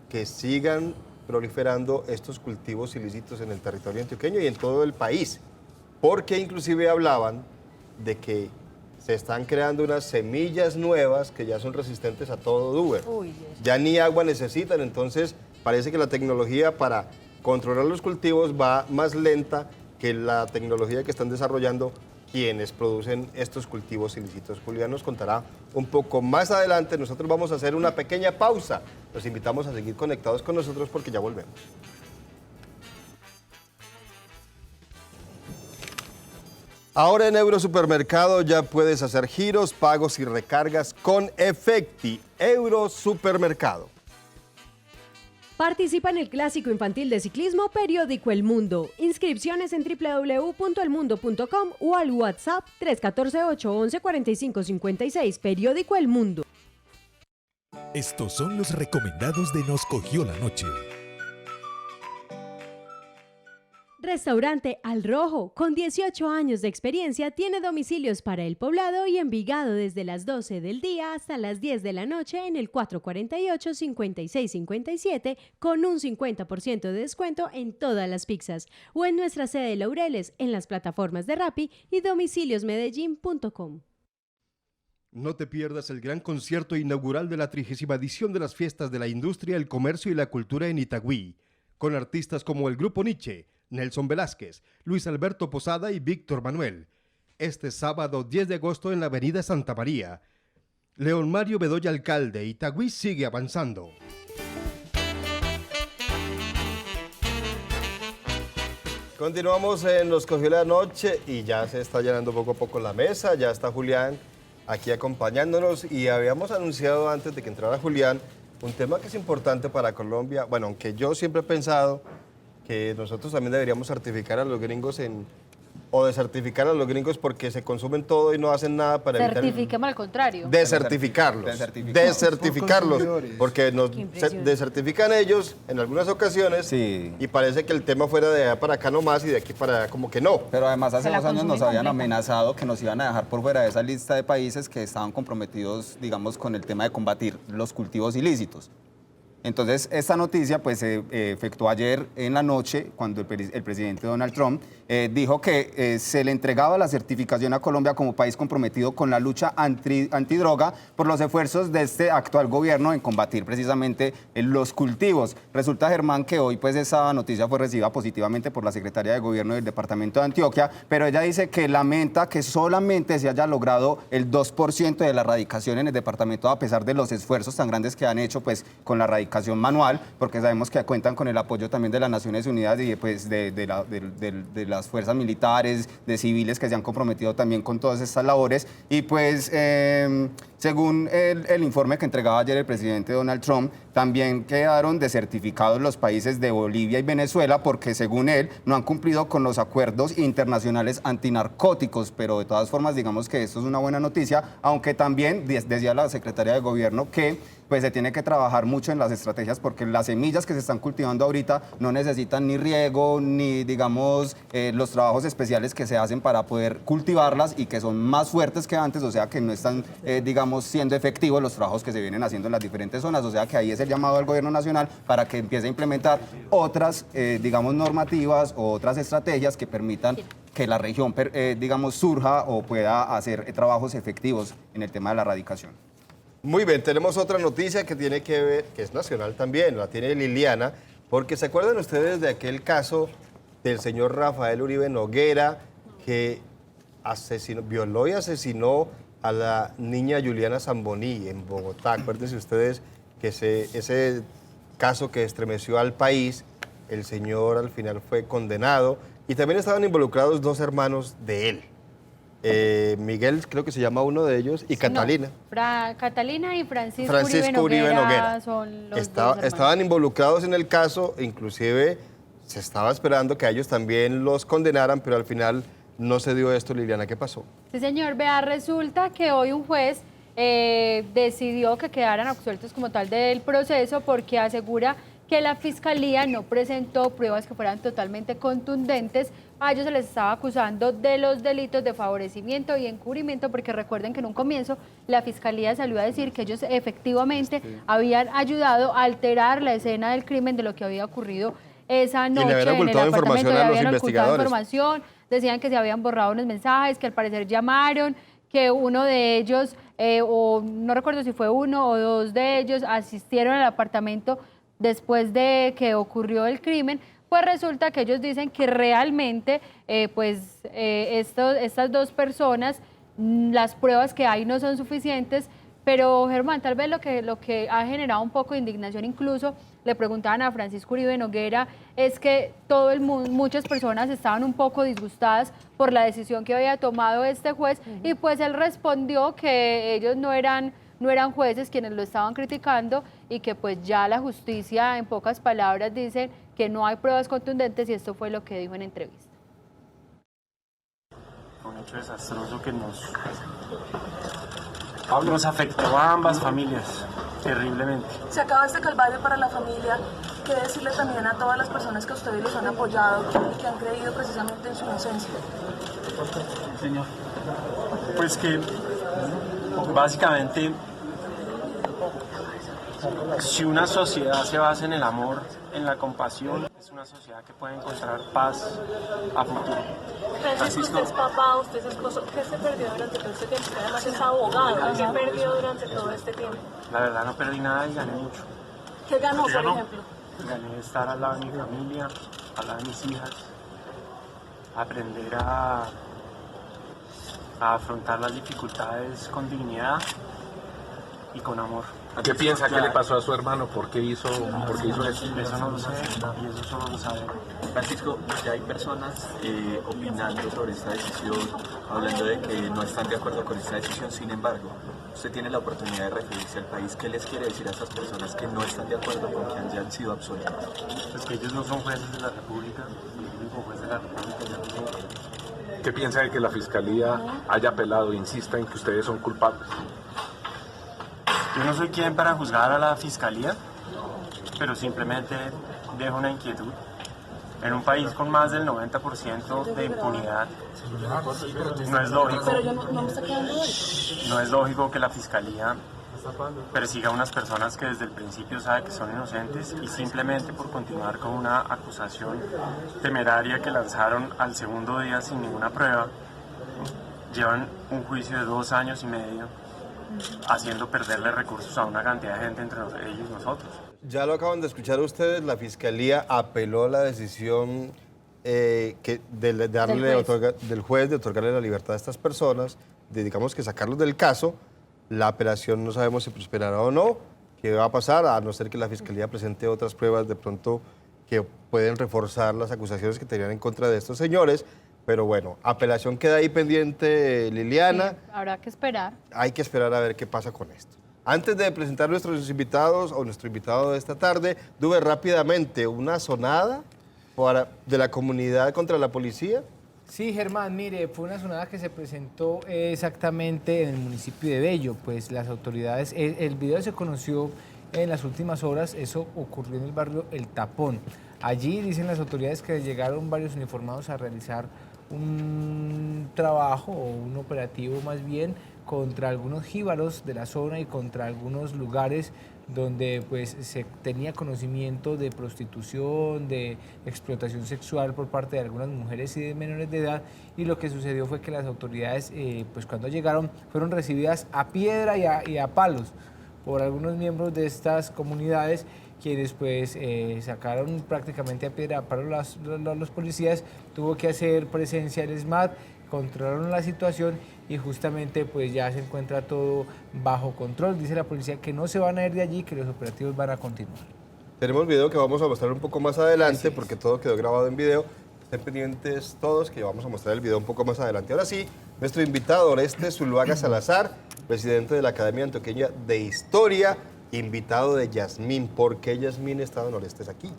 que sigan proliferando estos cultivos ilícitos en el territorio antioqueño y en todo el país, porque inclusive hablaban de que se están creando unas semillas nuevas que ya son resistentes a todo Duber. Uy, Dios. Ya ni agua necesitan, entonces parece que la tecnología para controlar los cultivos va más lenta que la tecnología que están desarrollando quienes producen estos cultivos ilícitos. Julián nos contará un poco más adelante. Nosotros vamos a hacer una pequeña pausa. Los invitamos a seguir conectados con nosotros porque ya volvemos. Ahora en Eurosupermercado ya puedes hacer giros, pagos y recargas con Efecti. Eurosupermercado. Participa en el clásico infantil de ciclismo periódico El Mundo. Inscripciones en www.elmundo.com o al WhatsApp 314-811-4556. Periódico El Mundo. Estos son los recomendados de Nos Cogió la Noche. Restaurante Al Rojo, con 18 años de experiencia, tiene domicilios para El Poblado y Envigado desde las 12 del día hasta las 10 de la noche en el 448-5657 con un 50% de descuento en todas las pizzas o en nuestra sede de Laureles en las plataformas de Rappi y domiciliosmedellín.com. No te pierdas el gran concierto inaugural de la 30ª edición de las Fiestas de la Industria, el Comercio y la Cultura en Itagüí, con artistas como el Grupo Nietzsche, Nelson Velázquez, Luis Alberto Posada y Víctor Manuel. Este sábado 10 de agosto en la avenida Santa María. León Mario Bedoya Alcalde, Itagüí sigue avanzando. Continuamos en Nos Cogió la Noche y ya se está llenando poco a poco la mesa, ya está Julián aquí acompañándonos y habíamos anunciado antes de que entrara Julián un tema que es importante para Colombia, bueno, aunque yo siempre he pensado que nosotros también deberíamos certificar a los gringos o desertificar a los gringos porque se consumen todo y no hacen nada para evitar... Certifiquemos al contrario. Desertificarlos. Desertificarlos. Porque nos desertifican ellos en algunas ocasiones Sí. y parece que el tema fuera de allá para acá nomás y de aquí para allá como que no. Pero además hace Se la 2 años nos consumen habían completa. amenazado que nos iban a dejar por fuera de esa lista de países que estaban comprometidos, digamos, con el tema de combatir los cultivos ilícitos. Entonces, esta noticia pues se efectuó ayer en la noche cuando el presidente Donald Trump dijo que se le entregaba la certificación a Colombia como país comprometido con la lucha antidroga por los esfuerzos de este actual gobierno en combatir precisamente los cultivos. Resulta, Germán, que hoy pues esa noticia fue recibida positivamente por la secretaria de Gobierno del Departamento de Antioquia, pero ella dice que lamenta que solamente se haya logrado el 2% de la erradicación en el departamento a pesar de los esfuerzos tan grandes que han hecho pues con la erradicación manual, porque sabemos que cuentan con el apoyo también de las Naciones Unidas y pues de las fuerzas militares, de civiles que se han comprometido también con todas estas labores. Y pues según el informe que entregaba ayer el presidente Donald Trump, también quedaron desertificados los países de Bolivia y Venezuela porque según él no han cumplido con los acuerdos internacionales antinarcóticos, pero de todas formas digamos que esto es una buena noticia, aunque también decía la secretaria de Gobierno que pues se tiene que trabajar mucho en las estrategias porque las semillas que se están cultivando ahorita no necesitan ni riego ni digamos los trabajos especiales que se hacen para poder cultivarlas y que son más fuertes que antes, o sea que no están digamos siendo efectivos los trabajos que se vienen haciendo en las diferentes zonas, o sea que ahí es el llamado al gobierno nacional para que empiece a implementar otras digamos normativas o otras estrategias que permitan que la región digamos surja o pueda hacer trabajos efectivos en el tema de la erradicación. Muy bien, tenemos otra noticia que tiene que ver, que es nacional también, la tiene Liliana, porque ¿se acuerdan ustedes de aquel caso del señor Rafael Uribe Noguera que violó y asesinó a la niña Juliana Zamboní en Bogotá? Acuérdense ustedes que ese caso que estremeció al país, el señor al final fue condenado y también estaban involucrados dos hermanos de él. Miguel, creo que se llama uno de ellos, y Catalina. No, Catalina y Francisco Uribe Noguera son los dos hermanos. Estaban involucrados en el caso, inclusive se estaba esperando que a ellos también los condenaran, pero al final no se dio esto. Liliana, ¿qué pasó? Sí, señor. Vea, resulta que hoy un juez decidió que quedaran absueltos como tal del proceso porque asegura que la Fiscalía no presentó pruebas que fueran totalmente contundentes. A ellos se les estaba acusando de los delitos de favorecimiento y encubrimiento, porque recuerden que en un comienzo la Fiscalía salió a decir que ellos efectivamente habían ayudado a alterar la escena del crimen de lo que había ocurrido esa noche en el apartamento. Le habían ocultado información, decían que se habían borrado unos mensajes, que al parecer llamaron, que uno de ellos, o no recuerdo si fue uno o dos de ellos, asistieron al apartamento después de que ocurrió el crimen. Pues resulta que ellos dicen que realmente estas dos personas, las pruebas que hay no son suficientes, pero Germán, tal vez lo que ha generado un poco de indignación, incluso le preguntaban a Francisco Uribe Noguera, es que muchas personas estaban un poco disgustadas por la decisión que había tomado este juez, y pues él respondió que ellos no eran jueces quienes lo estaban criticando y que pues ya la justicia, en pocas palabras, dice que no hay pruebas contundentes, y esto fue lo que dijo en entrevista. Un hecho desastroso que nos afectó a ambas familias terriblemente. Se acaba este calvario para la familia. ¿Qué decirle también a todas las personas que ustedes los han apoyado y que han creído precisamente en su inocencia? Señor, pues que básicamente, si una sociedad se basa en el amor, en la compasión, es una sociedad que puede encontrar paz a futuro. Francisco, usted es papá, usted es esposo. ¿Qué se perdió durante todo este tiempo? Además es abogado. ¿Qué perdió durante todo este tiempo? La verdad no perdí nada y gané mucho. ¿Qué ganó, por ejemplo? Gané estar al lado de mi familia, al lado de mis hijas, aprender a afrontar las dificultades con dignidad y con amor. ¿Qué piensa que le pasó a su hermano? ¿Por qué hizo eso? Eso no lo sé, y eso solo lo sabe. Francisco, ya hay personas opinando sobre esta decisión, hablando de que no están de acuerdo con esta decisión. Sin embargo, usted tiene la oportunidad de referirse al país. ¿Qué les quiere decir a esas personas que no están de acuerdo con que hayan sido absueltos? Pues que ellos no son jueces de la República, el único juez de la República es el mismo. ¿Qué piensa de que la Fiscalía haya apelado e insista en que ustedes son culpables? Yo no soy quien para juzgar a la Fiscalía, pero simplemente dejo una inquietud. En un país con más del 90% de impunidad, no es lógico que la Fiscalía persiga a unas personas que desde el principio sabe que son inocentes y simplemente por continuar con una acusación temeraria que lanzaron al segundo día sin ninguna prueba, llevan un juicio de 2 años y medio haciendo perderle recursos a una cantidad de gente, entre ellos nosotros. Ya lo acaban de escuchar ustedes, la Fiscalía apeló la decisión del juez de otorgarle la libertad a estas personas, de, digamos que sacarlos del caso. La apelación no sabemos si prosperará o no, qué va a pasar, a no ser que la Fiscalía presente otras pruebas de pronto que pueden reforzar las acusaciones que tenían en contra de estos señores. Pero bueno, apelación queda ahí pendiente, Liliana. Sí, habrá que esperar. Hay que esperar a ver qué pasa con esto. Antes de presentar nuestros invitados o nuestro invitado de esta tarde, Duber, rápidamente, una sonada de la comunidad contra la policía. Sí, Germán, mire, fue una sonada que se presentó exactamente en el municipio de Bello, pues las autoridades, el video se conoció en las últimas horas, eso ocurrió en el barrio El Tapón. Allí dicen las autoridades que llegaron varios uniformados a realizar un trabajo o un operativo más bien contra algunos jíbaros de la zona y contra algunos lugares donde pues se tenía conocimiento de prostitución, de explotación sexual por parte de algunas mujeres y de menores de edad, y lo que sucedió fue que las autoridades pues cuando llegaron fueron recibidas a piedra y a palos por algunos miembros de estas comunidades, quienes pues sacaron prácticamente a piedra a palos los policías. Tuvo que hacer presencia el SMAT, controlaron la situación y justamente pues ya se encuentra todo bajo control. Dice la policía que no se van a ir de allí, que los operativos van a continuar. Tenemos video que vamos a mostrar un poco más adelante porque todo quedó grabado en video. Estén pendientes todos que vamos a mostrar el video un poco más adelante. Ahora sí, nuestro invitado Orestes Zuluaga Salazar, presidente de la Academia Antioqueña de Historia, invitado de Yasmín. ¿Por qué Yasmín está don Orestes aquí?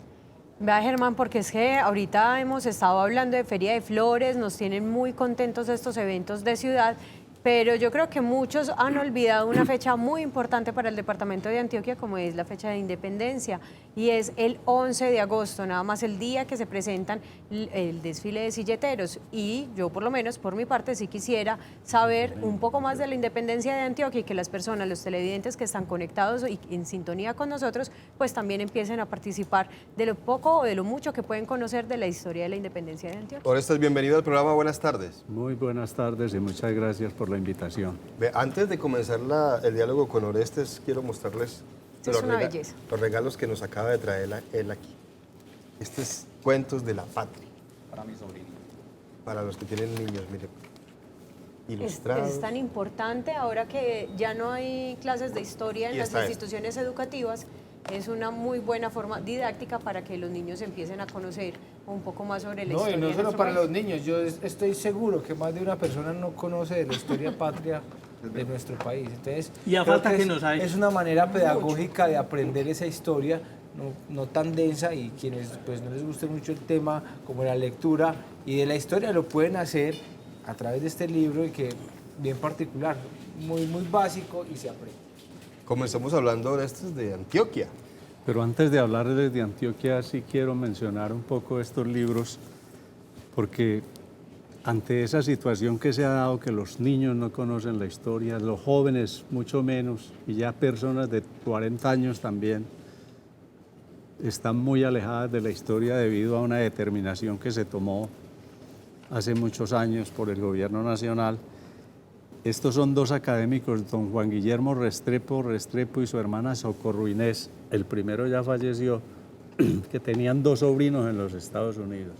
Vea, Germán, porque es que ahorita hemos estado hablando de Feria de Flores, nos tienen muy contentos estos eventos de ciudad, pero yo creo que muchos han olvidado una fecha muy importante para el departamento de Antioquia, como es la fecha de independencia, y es el 11 de agosto, nada más el día que se presentan el desfile de silleteros. Y yo, por lo menos, por mi parte, sí quisiera saber un poco más de la independencia de Antioquia y que las personas, los televidentes que están conectados y en sintonía con nosotros, pues también empiecen a participar de lo poco o de lo mucho que pueden conocer de la historia de la independencia de Antioquia. Orestes, bienvenido al programa, buenas tardes. Muy buenas tardes y muchas gracias por la invitación. Antes de comenzar el diálogo con Orestes, quiero mostrarles los regalos que nos acaba de traer él aquí. Este es Cuentos de la Patria. Para mi sobrino. Para los que tienen niños, mire. Ilustrados. Es tan importante ahora que ya no hay clases de historia en las instituciones educativas. Es una muy buena forma didáctica para que los niños empiecen a conocer un poco más sobre la historia. No solo para los niños, yo estoy seguro que más de una persona no conoce de la historia patria de nuestro país. Entonces, y a falta que nos hay. Es una manera pedagógica de aprender esa historia, no tan densa, y quienes pues no les guste mucho el tema como la lectura y de la historia lo pueden hacer a través de este libro, y que bien particular, muy básico, y se aprende. Comenzamos hablando de Antioquia. Pero antes de hablarles de Antioquia, sí quiero mencionar un poco estos libros, porque ante esa situación que se ha dado, que los niños no conocen la historia, los jóvenes mucho menos, y ya personas de 40 años también, están muy alejadas de la historia debido a una determinación que se tomó hace muchos años por el gobierno nacional. Estos son dos académicos, don Juan Guillermo Restrepo y su hermana Socorro Inés. El primero ya falleció, que tenían 2 sobrinos en los Estados Unidos.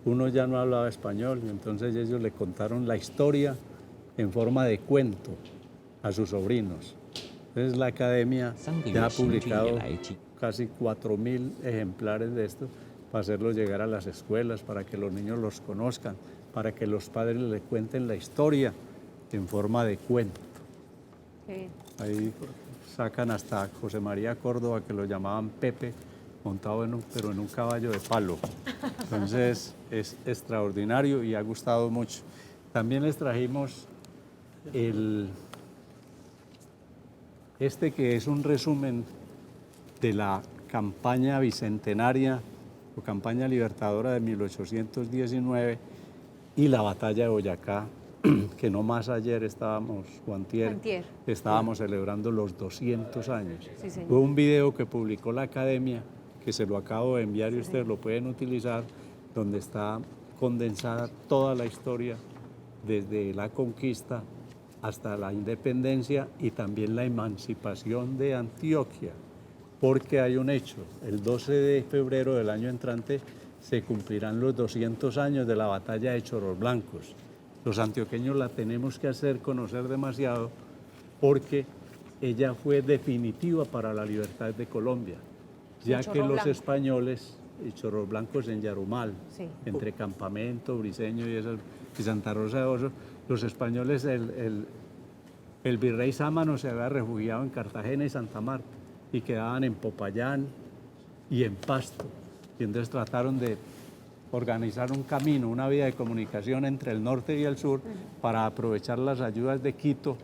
Uno ya no hablaba español, y entonces ellos le contaron la historia en forma de cuento a sus sobrinos. Entonces la academia ya ha publicado casi 4.000 ejemplares de esto para hacerlos llegar a las escuelas, para que los niños los conozcan, para que los padres le cuenten la historia en forma de cuento. Sí. Ahí sacan hasta José María Córdoba, que lo llamaban Pepe, montado pero en un caballo de palo. Entonces es extraordinario y ha gustado mucho. También les trajimos que es un resumen de la campaña bicentenaria o campaña libertadora de 1819 y la batalla de Boyacá que no más ayer estábamos, o antier, estábamos celebrando los 200 años. Sí, señor. Fue un video que publicó la Academia, que se lo acabo de enviar y ustedes lo pueden utilizar, donde está condensada toda la historia desde la conquista hasta la independencia y también la emancipación de Antioquia, porque hay un hecho, el 12 de febrero del año entrante se cumplirán los 200 años de la batalla de Chorros Blancos. Los antioqueños la tenemos que hacer conocer demasiado porque ella fue definitiva para la libertad de Colombia, ya que los españoles, y Chorros Blancos en Yarumal, entre Campamento, Briceño y Santa Rosa de Osos, los españoles, el virrey Sámano se había refugiado en Cartagena y Santa Marta y quedaban en Popayán y en Pasto. Y entonces trataron de organizar un camino, una vía de comunicación entre el norte y el sur para aprovechar las ayudas de Quito,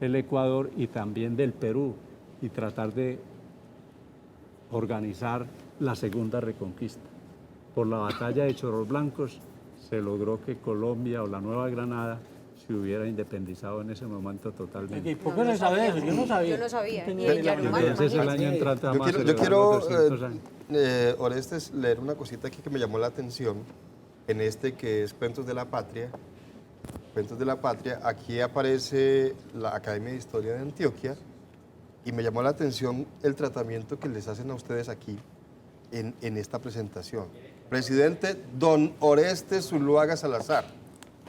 el Ecuador y también del Perú y tratar de organizar la segunda reconquista. Por la batalla de Chorros Blancos se logró que Colombia o la Nueva Granada se hubiera independizado en ese momento totalmente. ¿Y por qué no sabe eso? Yo no sabía. Yo no sabía. Entonces el año entrante vamos a Yo quiero, 200 años. Orestes, leer una cosita aquí que me llamó la atención, en este que es Cuentos de la Patria. Cuentos de la Patria, aquí aparece la Academia de Historia de Antioquia y me llamó la atención el tratamiento que les hacen a ustedes aquí en esta presentación. Presidente don Orestes Zuluaga Salazar,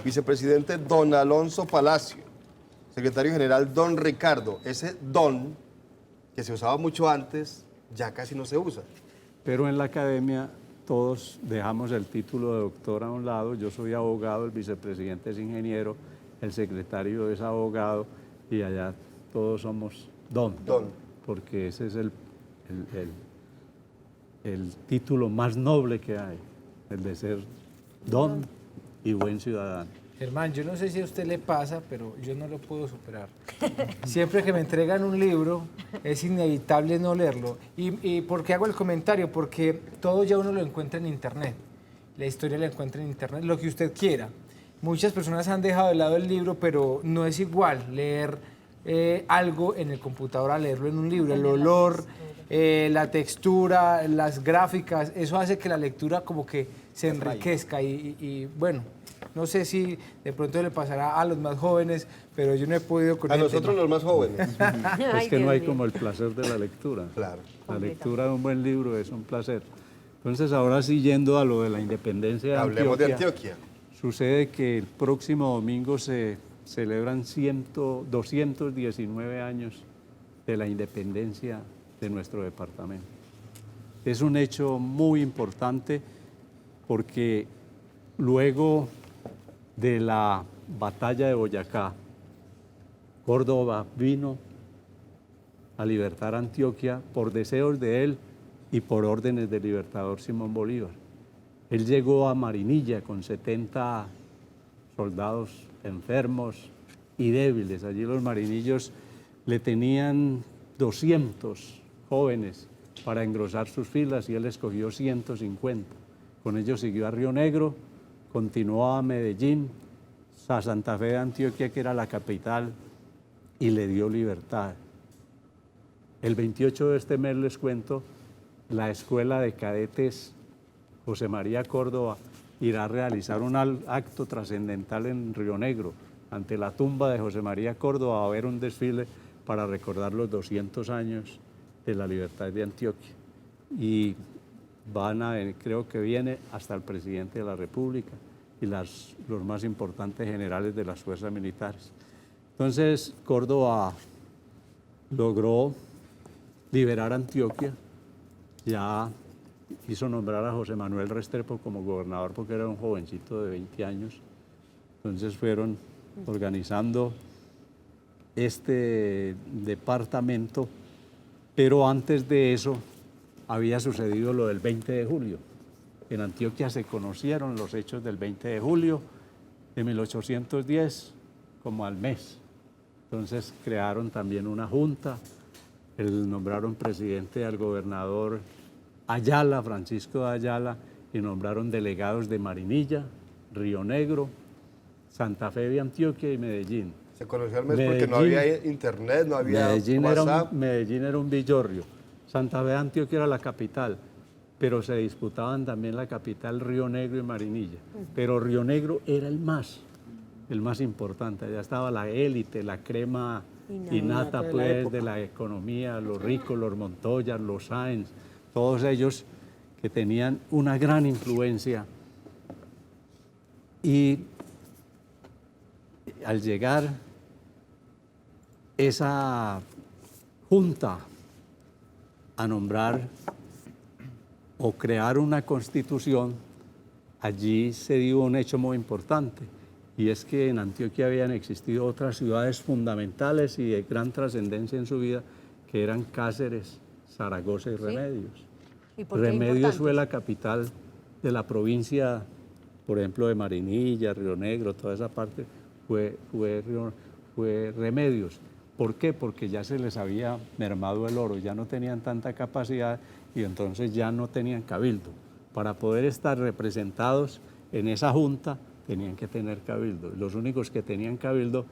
vicepresidente don Alonso Palacio, secretario general don Ricardo. Ese don, que se usaba mucho antes, ya casi no se usa. Pero en la academia todos dejamos el título de doctor a un lado. Yo soy abogado, el vicepresidente es ingeniero, el secretario es abogado y allá todos somos don. Porque ese es el título más noble que hay, el de ser don y buen ciudadano. Germán, yo no sé si a usted le pasa, pero yo no lo puedo superar. Siempre que me entregan un libro, es inevitable no leerlo. ¿Y por qué hago el comentario? Porque todo ya uno lo encuentra en Internet. La historia la encuentra en Internet, lo que usted quiera. Muchas personas han dejado de lado el libro, pero no es igual leer algo en el computador a leerlo en un libro. El olor, la textura, las gráficas, eso hace que la lectura como que se enriquezca y bueno, no sé si de pronto le pasará a los más jóvenes, pero yo no he podido con a nosotros los más jóvenes. Es que no hay como el placer de la lectura. Claro. La lectura de un buen libro es un placer. Entonces ahora sí, yendo a lo de la independencia de Hablemos de Antioquia. Sucede que el próximo domingo se celebran 219 años de la independencia de nuestro departamento. Es un hecho muy importante porque luego de la batalla de Boyacá, Córdoba vino a libertar Antioquia por deseos de él y por órdenes del libertador Simón Bolívar. Él llegó a Marinilla con 70 soldados enfermos y débiles. Allí los marinillos le tenían 200 jóvenes para engrosar sus filas y él escogió 150. Con ellos siguió a Río Negro, continuó a Medellín, a Santa Fe de Antioquia, que era la capital, y le dio libertad. El 28 de este mes, les cuento, la Escuela de Cadetes José María Córdoba irá a realizar un acto trascendental en Río Negro. Ante la tumba de José María Córdoba va a haber un desfile para recordar los 200 años de la libertad de Antioquia. Y creo que viene hasta el presidente de la República y los más importantes generales de las fuerzas militares. Entonces, Córdoba logró liberar Antioquia, ya hizo nombrar a José Manuel Restrepo como gobernador porque era un jovencito de 20 años. Entonces fueron organizando este departamento, pero antes de eso había sucedido lo del 20 de julio. En Antioquia se conocieron los hechos del 20 de julio de 1810, como al mes. Entonces crearon también una junta, nombraron presidente al gobernador Ayala, Francisco de Ayala, y nombraron delegados de Marinilla, Río Negro Santa Fe de Antioquia y Medellín. Se conoció al mes porque no había internet, no había WhatsApp. Medellín era un villorrio. Santa Fe de Antioquia era la capital, pero se disputaban también la capital Río Negro y Marinilla. Pero Río Negro era el más importante. Allá estaba la élite, la crema innata pues, de la economía, los ricos, los Montoya, los Sáenz, todos ellos que tenían una gran influencia. Y al llegar esa junta a nombrar o crear una constitución, allí se dio un hecho muy importante, y es que en Antioquia habían existido otras ciudades fundamentales y de gran trascendencia en su vida, que eran Cáceres, Zaragoza y Remedios. ¿Y por qué Remedios importantes? fue la capital de la provincia, por ejemplo, de Marinilla, Río Negro, toda esa parte fue Remedios. ¿Por qué? Porque ya se les había mermado el oro, ya no tenían tanta capacidad y entonces ya no tenían cabildo. Para poder estar representados en esa junta tenían que tener cabildo. Los únicos que tenían cabildo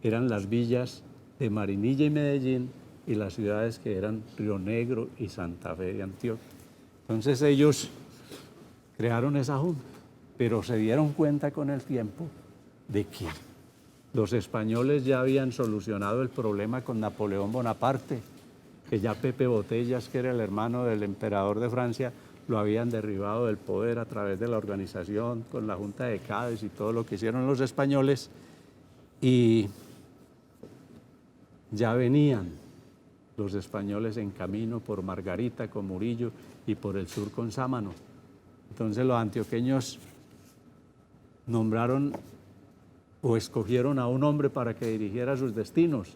eran las villas de Marinilla y Medellín y las ciudades que eran Río Negro y Santa Fe de Antioquia. Entonces ellos crearon esa junta, pero se dieron cuenta con el tiempo de que los españoles ya habían solucionado el problema con Napoleón Bonaparte, que ya Pepe Botellas, que era el hermano del emperador de Francia, lo habían derribado del poder a través de la organización con la Junta de Cádiz y todo lo que hicieron los españoles, y ya venían los españoles en camino por Margarita con Murillo y por el sur con Sámano. Entonces los antioqueños nombraron o escogieron a un hombre para que dirigiera sus destinos,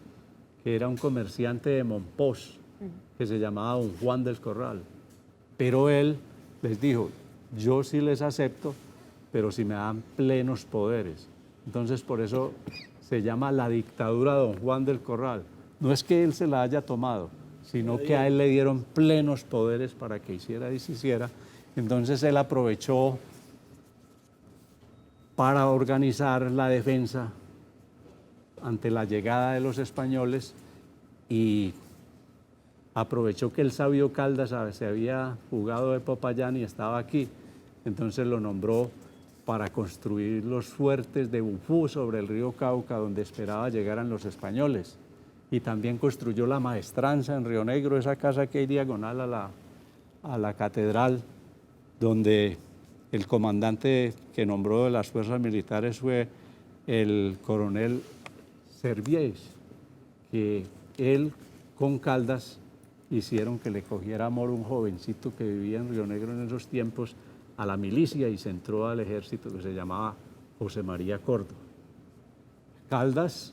que era un comerciante de Monpós, que se llamaba don Juan del Corral. Pero él les dijo, yo sí les acepto, pero si me dan plenos poderes. Entonces por eso se llama la dictadura de don Juan del Corral. No es que él se la haya tomado, sino que a él le dieron plenos poderes para que hiciera y deshiciera. Entonces él aprovechó para organizar la defensa ante la llegada de los españoles y aprovechó que el sabio Caldas se había fugado de Popayán y estaba aquí, entonces lo nombró para construir los fuertes de Bufú sobre el río Cauca, donde esperaba llegaran los españoles, y también construyó la Maestranza en Río Negro, esa casa que hay diagonal a la catedral, donde el comandante que nombró de las fuerzas militares fue el coronel Serviés, que él con Caldas hicieron que le cogiera amor un jovencito que vivía en Río Negro en esos tiempos a la milicia y se entró al ejército, que se llamaba José María Córdoba. Caldas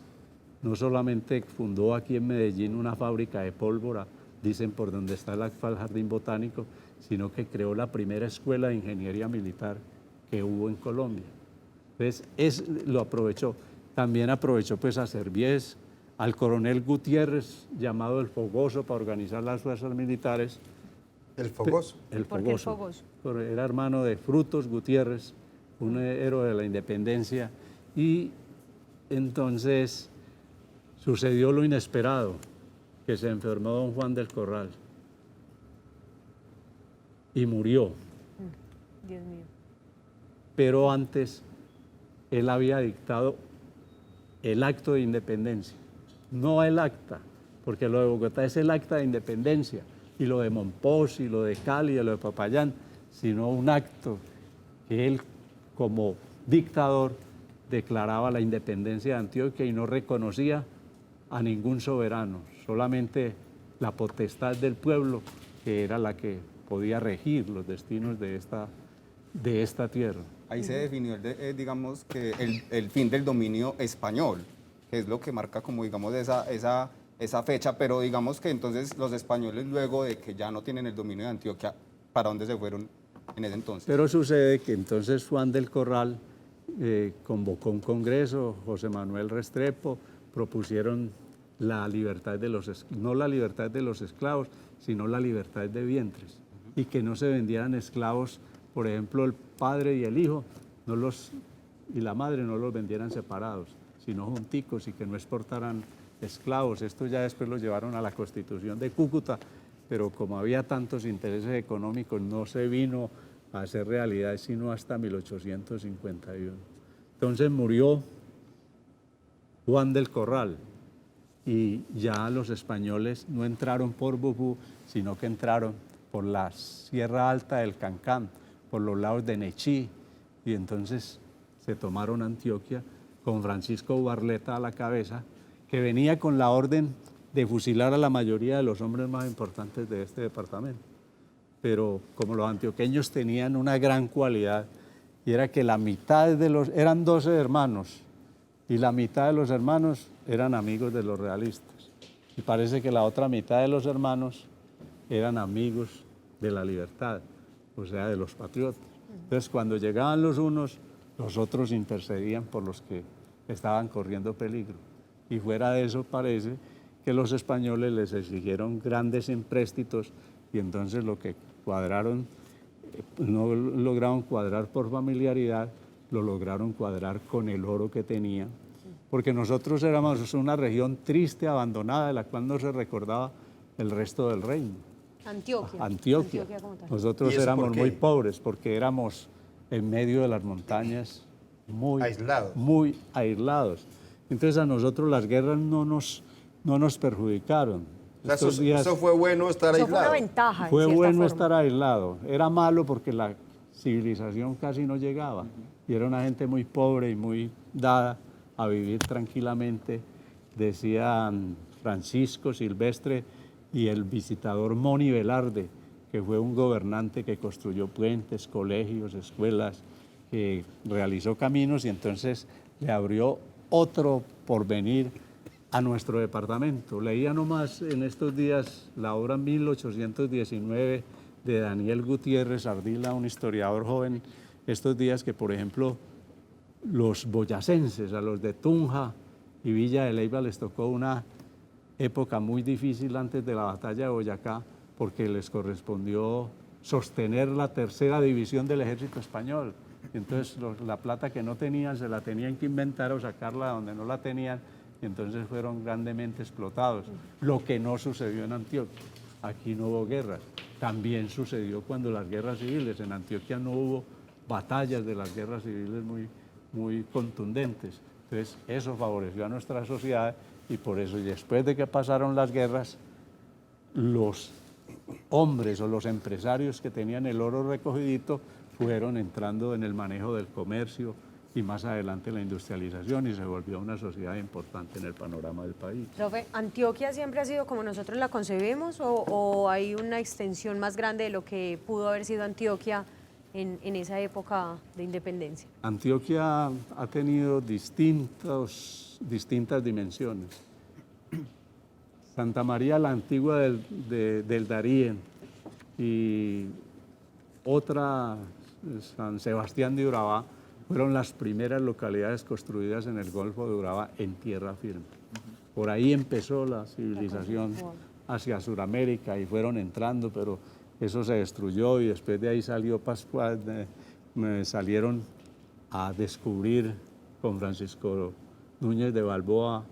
no solamente fundó aquí en Medellín una fábrica de pólvora, dicen por donde está el actual jardín botánico, sino que creó la primera escuela de ingeniería militar que hubo en Colombia. Entonces, lo aprovechó. También aprovechó pues a Serviés, al coronel Gutiérrez, llamado el Fogoso, para organizar las fuerzas militares. ¿El Fogoso? ¿Por qué el Fogoso? Era hermano de Frutos Gutiérrez, un héroe de la independencia, y entonces sucedió lo inesperado, que se enfermó don Juan del Corral y murió. Dios mío. Pero antes él había dictado el acto de independencia, no el acta, porque lo de Bogotá es el acta de independencia, y lo de Monpós, y lo de Cali, y lo de Popayán, sino un acto que él, como dictador, declaraba la independencia de Antioquia y no reconocía a ningún soberano, solamente la potestad del pueblo, que era la que podía regir los destinos de esta tierra. Ahí se definió, digamos, que el fin del dominio español, que es lo que marca como, digamos, esa fecha, pero digamos que entonces los españoles, luego de que ya no tienen el dominio de Antioquia, ¿para dónde se fueron en ese entonces? Pero sucede que entonces Juan del Corral convocó un congreso, José Manuel Restrepo, propusieron la libertad de no la libertad de los esclavos, sino la libertad de vientres, y que no se vendieran esclavos, por ejemplo, el padre y el hijo, no los y la madre no los vendieran separados, sino junticos y que no exportaran esclavos. Esto ya después lo llevaron a la Constitución de Cúcuta, pero como había tantos intereses económicos no se vino a hacer realidad sino hasta 1851. Entonces murió Juan del Corral y ya los españoles no entraron por Bubú, sino que entraron por la Sierra Alta del Cancán, por los lados de Nechí, y entonces se tomaron Antioquia con Francisco Barleta a la cabeza, que venía con la orden de fusilar a la mayoría de los hombres más importantes de este departamento. Pero como los antioqueños tenían una gran cualidad, y era que la mitad de los, eran 12 hermanos, y la mitad de los hermanos eran amigos de los realistas. Y parece que la otra mitad de los hermanos eran amigos de la libertad, o sea, de los patriotas. Entonces, cuando llegaban los unos, los otros intercedían por los que estaban corriendo peligro. Y fuera de eso, parece que los españoles les exigieron grandes empréstitos y entonces lo que cuadraron, no lograron cuadrar por familiaridad, lo lograron cuadrar con el oro que tenían, porque nosotros éramos una región triste, abandonada, de la cual no se recordaba el resto del reino. Antioquia. Nosotros éramos muy pobres porque éramos en medio de las montañas, muy aislados. Entonces a nosotros las guerras no nos perjudicaron. Eso fue bueno estar aislado. Fue una ventaja. Fue bueno estar aislado. Era malo porque la civilización casi no llegaba. Y era una gente muy pobre y muy dada a vivir tranquilamente. Decían Francisco Silvestre y el visitador Moni Velarde, que fue un gobernante que construyó puentes, colegios, escuelas, que realizó caminos y entonces le abrió otro porvenir a nuestro departamento. Leía nomás en estos días la obra 1819 de Daniel Gutiérrez Ardila, un historiador joven, estos días que, por ejemplo, los boyacenses, a los de Tunja y Villa de Leyva les tocó una época muy difícil antes de la batalla de Boyacá, porque les correspondió sostener la tercera división del ejército español. Entonces la plata que no tenían se la tenían que inventar o sacarla de donde no la tenían, y entonces fueron grandemente explotados. Lo que no sucedió en Antioquia. Aquí no hubo guerras. También sucedió cuando las guerras civiles. En Antioquia no hubo batallas de las guerras civiles muy contundentes. Entonces eso favoreció a nuestra sociedad y por eso después de que pasaron las guerras, los hombres o los empresarios que tenían el oro recogidito fueron entrando en el manejo del comercio y más adelante la industrialización y se volvió una sociedad importante en el panorama del país. Profe, ¿Antioquia siempre ha sido como nosotros la concebimos o hay una extensión más grande de lo que pudo haber sido Antioquia en esa época de independencia? Antioquia ha tenido distintas dimensiones. Santa María la Antigua del Darién y otra, San Sebastián de Urabá, fueron las primeras localidades construidas en el Golfo de Urabá en tierra firme. Por ahí empezó la civilización hacia Sudamérica y fueron entrando, pero eso se destruyó y después de ahí salió Pascual, salieron a descubrir con Francisco Núñez de Balboa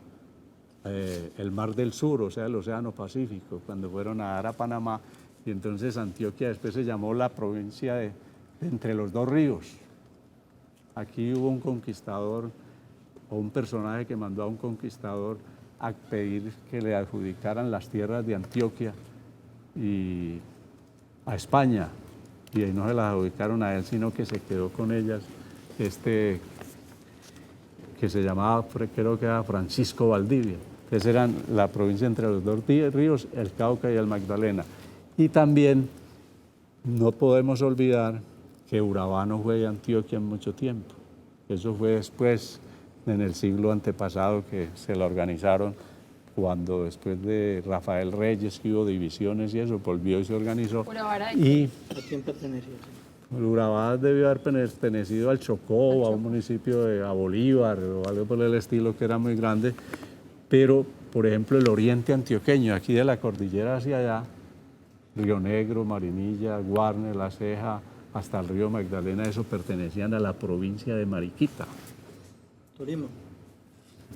el Mar del Sur, o sea, el Océano Pacífico, cuando fueron a dar a Panamá, y entonces Antioquia después se llamó la provincia de entre los dos ríos. Aquí hubo un conquistador o un personaje que mandó a un conquistador a pedir que le adjudicaran las tierras de Antioquia y a España, y ahí no se las adjudicaron a él, sino que se quedó con ellas que se llamaba, creo que era Francisco Valdivia. Entonces eran la provincia entre los dos ríos, el Cauca y el Magdalena. Y también no podemos olvidar que Urabá no fue de Antioquia en mucho tiempo. Eso fue después, en el siglo antepasado, que se la organizaron, cuando después de Rafael Reyes, que hubo divisiones y eso, volvió y se organizó. Y ¿a quién pertenecía? Urabá debió haber pertenecido al Chocó o a un municipio a Bolívar o algo por el estilo, que era muy grande. Pero, por ejemplo, el oriente antioqueño, aquí de la cordillera hacia allá, Río Negro, Marinilla, Guarne, La Ceja, hasta el río Magdalena, eso pertenecían a la provincia de Mariquita. Tolima.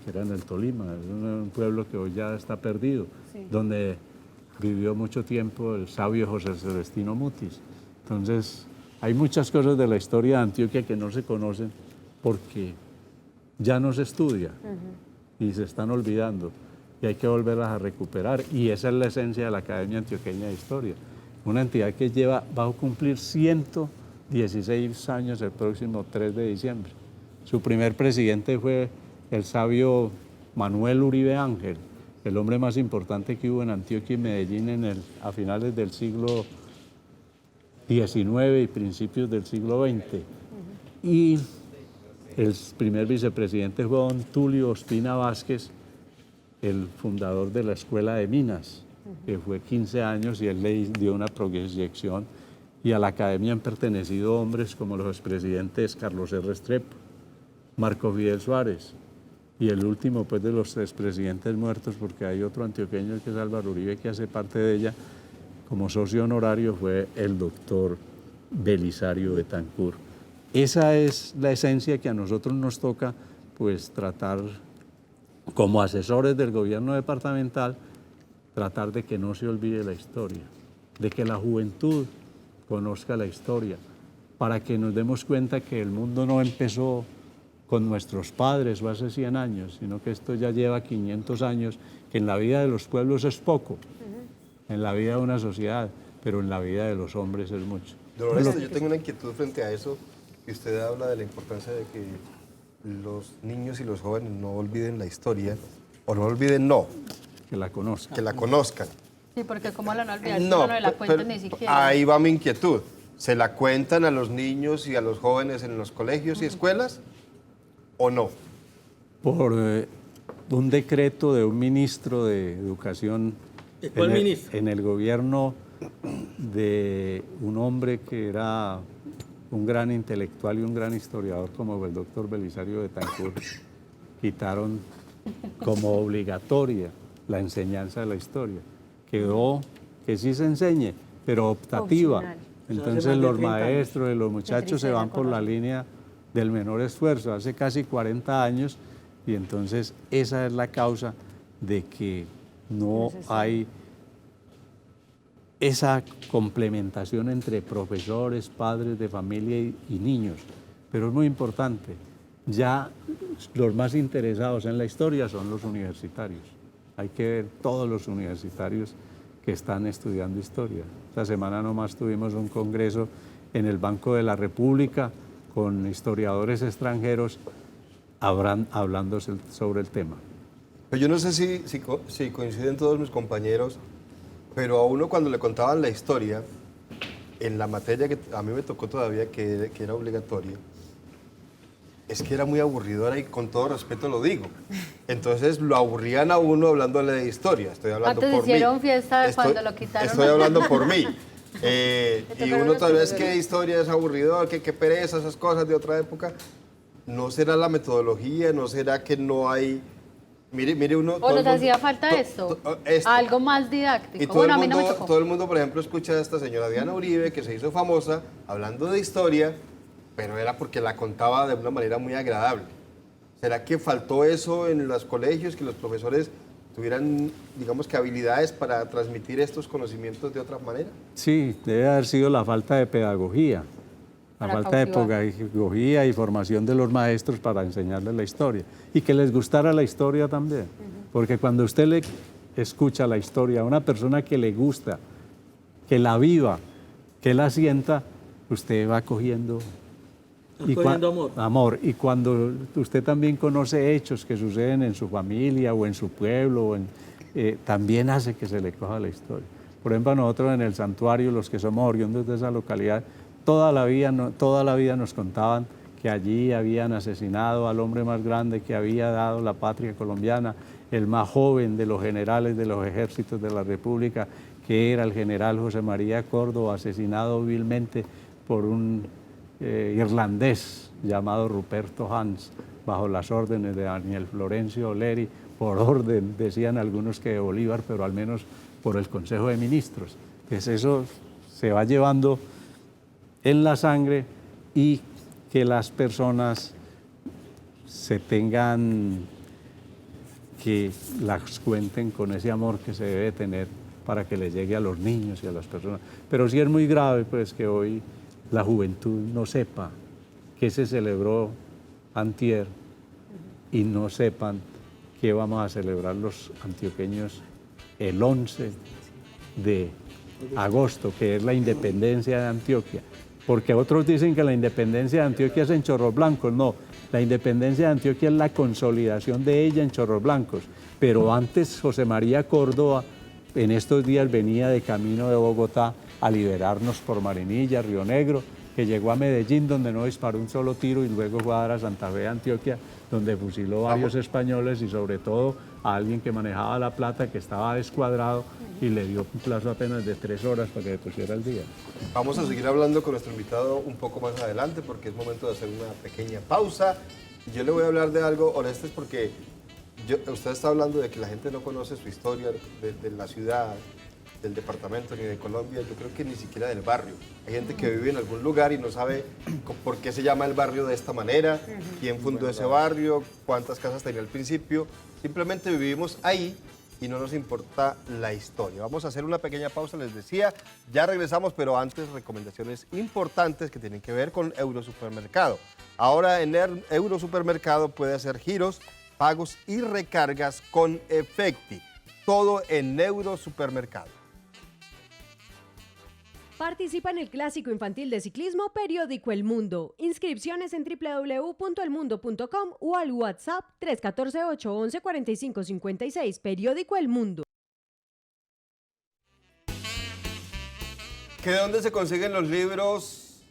Que era en el Tolima, es un pueblo que hoy ya está perdido, donde vivió mucho tiempo el sabio José Celestino Mutis. Entonces, hay muchas cosas de la historia de Antioquia que no se conocen porque ya no se estudia y se están olvidando y hay que volverlas a recuperar. Y esa es la esencia de la Academia Antioqueña de Historia, una entidad que va a cumplir 116 años el próximo 3 de diciembre. Su primer presidente fue el sabio Manuel Uribe Ángel, el hombre más importante que hubo en Antioquia y Medellín a finales del siglo XIX y principios del siglo XX. Y el primer vicepresidente fue don Tulio Ospina Vázquez, el fundador de la Escuela de Minas, que fue 15 años y él le dio una proyección. Y a la academia han pertenecido hombres como los expresidentes Carlos R. Restrepo, Marco Fidel Suárez, y el último pues de los expresidentes muertos, porque hay otro antioqueño que es Álvaro Uribe, que hace parte de ella, como socio honorario, fue el doctor Belisario Betancur. Esa es la esencia que a nosotros nos toca pues tratar como asesores del gobierno departamental, tratar de que no se olvide la historia, de que la juventud conozca la historia, para que nos demos cuenta que el mundo no empezó con nuestros padres o hace 100 años, sino que esto ya lleva 500 años, que en la vida de los pueblos es poco, en la vida de una sociedad, pero en la vida de los hombres es mucho. Dolores, yo tengo una inquietud frente a eso, que usted habla de la importancia de que los niños y los jóvenes no olviden la historia, o no olviden, que la conozcan. Que la conozcan. Sí, porque ¿cómo la no olvidar? No la cuentan ni siquiera. Ahí va mi inquietud. ¿Se la cuentan a los niños y a los jóvenes en los colegios y escuelas o no? Por un decreto de un ministro de Educación. ¿Cuál ministro? En el gobierno de un hombre que era un gran intelectual y un gran historiador como el doctor Belisario Betancur, quitaron como obligatoria la enseñanza de la historia. Quedó que sí se enseñe, pero optativa. Opcional. Entonces los maestros y los muchachos se van por la línea del menor esfuerzo, hace casi 40 años, y entonces esa es la causa de que no hay esa complementación entre profesores, padres de familia y niños. Pero es muy importante, ya los más interesados en la historia son los universitarios. Hay que ver todos los universitarios que están estudiando historia. Esta semana nomás tuvimos un congreso en el Banco de la República con historiadores extranjeros hablando sobre el tema. Pero yo no sé si coinciden todos mis compañeros, pero a uno cuando le contaban la historia, en la materia que a mí me tocó todavía, que era obligatoria, es que era muy aburridora y con todo respeto lo digo. Entonces lo aburrían a uno hablándole de historia. Estoy hablando Antes por mí. hicieron fiesta cuando lo quitaron. Estoy hablando por mí. Y uno todavía es que historia es aburridor, que pereza, esas cosas de otra época. ¿No será la metodología? ¿No será que no hay...? Mire uno... ¿O nos hacía falta esto? Algo más didáctico. Y todo, todo el mundo, por ejemplo, escucha a esta señora Diana Uribe, que se hizo famosa hablando de historia, pero era porque la contaba de una manera muy agradable. ¿Será que faltó eso en los colegios, que los profesores tuvieran, digamos que, habilidades para transmitir estos conocimientos de otra manera? Sí, debe haber sido la falta de pedagogía, la falta de pedagogía y formación de los maestros para enseñarles la historia. Y que les gustara la historia también, porque cuando usted le escucha la historia a una persona que le gusta, que la viva, que la sienta, usted va cogiendo... amor. Y cuando usted también conoce hechos que suceden en su familia o en su pueblo, también hace que se le coja la historia. Por ejemplo, nosotros en el santuario, los que somos oriundos de esa localidad, toda la vida nos contaban que allí habían asesinado al hombre más grande que había dado la patria colombiana, el más joven de los generales de los ejércitos de la República, que era el general José María Córdoba, asesinado vilmente por un irlandés llamado Ruperto Hans, bajo las órdenes de Daniel Florencio Oleri, por orden, decían algunos que de Bolívar, pero al menos por el Consejo de Ministros. Entonces eso se va llevando en la sangre y que las personas se tengan, que las cuenten con ese amor que se debe tener para que les llegue a los niños y a las personas. Pero sí es muy grave pues que hoy la juventud no sepa qué se celebró antier y no sepan qué vamos a celebrar los antioqueños el 11 de agosto, que es la independencia de Antioquia. Porque otros dicen que la independencia de Antioquia es en Chorros Blancos. No, la independencia de Antioquia es la consolidación de ella en Chorros Blancos. Pero antes José María Córdoba, en estos días venía de camino de Bogotá a liberarnos por Marinilla, Río Negro, que llegó a Medellín, donde no disparó un solo tiro, y luego fue a dar a Santa Fe, Antioquia, donde fusiló a varios españoles y sobre todo a alguien que manejaba la plata, que estaba descuadrado, y le dio un plazo apenas de 3 horas para que se pusiera al día. Vamos a seguir hablando con nuestro invitado un poco más adelante porque es momento de hacer una pequeña pausa. Yo le voy a hablar de algo, Orestes, porque usted está hablando de que la gente no conoce su historia de la ciudad, del departamento ni de Colombia, yo creo que ni siquiera del barrio. Hay gente que vive en algún lugar y no sabe por qué se llama el barrio de esta manera, quién fundó ese barrio, cuántas casas tenía al principio. Simplemente vivimos ahí y no nos importa la historia. Vamos a hacer una pequeña pausa, les decía, ya regresamos, pero antes recomendaciones importantes que tienen que ver con Eurosupermercado. Ahora en Eurosupermercado puede hacer giros, pagos y recargas con Efecti. Todo en Eurosupermercado. Participa en el clásico infantil de ciclismo Periódico El Mundo. Inscripciones en www.elmundo.com o al WhatsApp 314-811-4556. Periódico El Mundo. ¿De dónde se consiguen los libros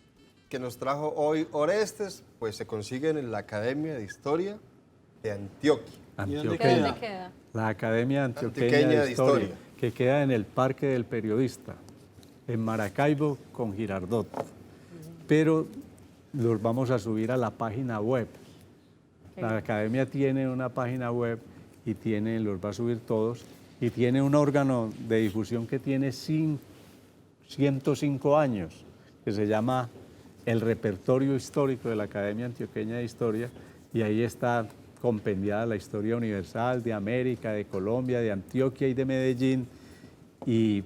que nos trajo hoy Orestes? Pues se consiguen en la Academia de Historia de Antioquia. ¿Dónde queda? La Academia Antioqueña de Historia, que queda en el Parque del Periodista, en Maracaibo con Girardot. Pero los vamos a subir a la página web. La Academia tiene una página web y los va a subir todos, y tiene un órgano de difusión que tiene 105 años, que se llama el Repertorio Histórico de la Academia Antioqueña de Historia, y ahí está compendiada la historia universal de América, de Colombia, de Antioquia y de Medellín, y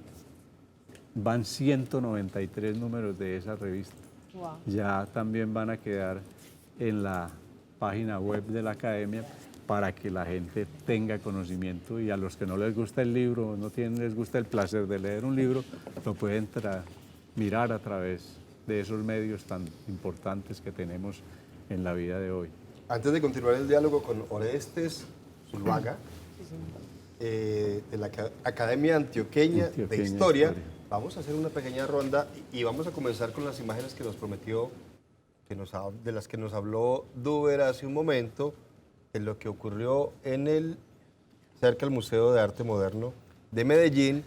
van 193 números de esa revista. Wow. Ya también van a quedar en la página web de la Academia para que la gente tenga conocimiento, y a los que no les gusta el libro, les gusta el placer de leer un libro, lo pueden mirar a través de esos medios tan importantes que tenemos en la vida de hoy. Antes de continuar el diálogo con Orestes Zuluaga, de la Academia Antioqueña de Historia, vamos a hacer una pequeña ronda y vamos a comenzar con las imágenes que nos prometió, de las que nos habló Duber hace un momento, de lo que ocurrió cerca del Museo de Arte Moderno de Medellín,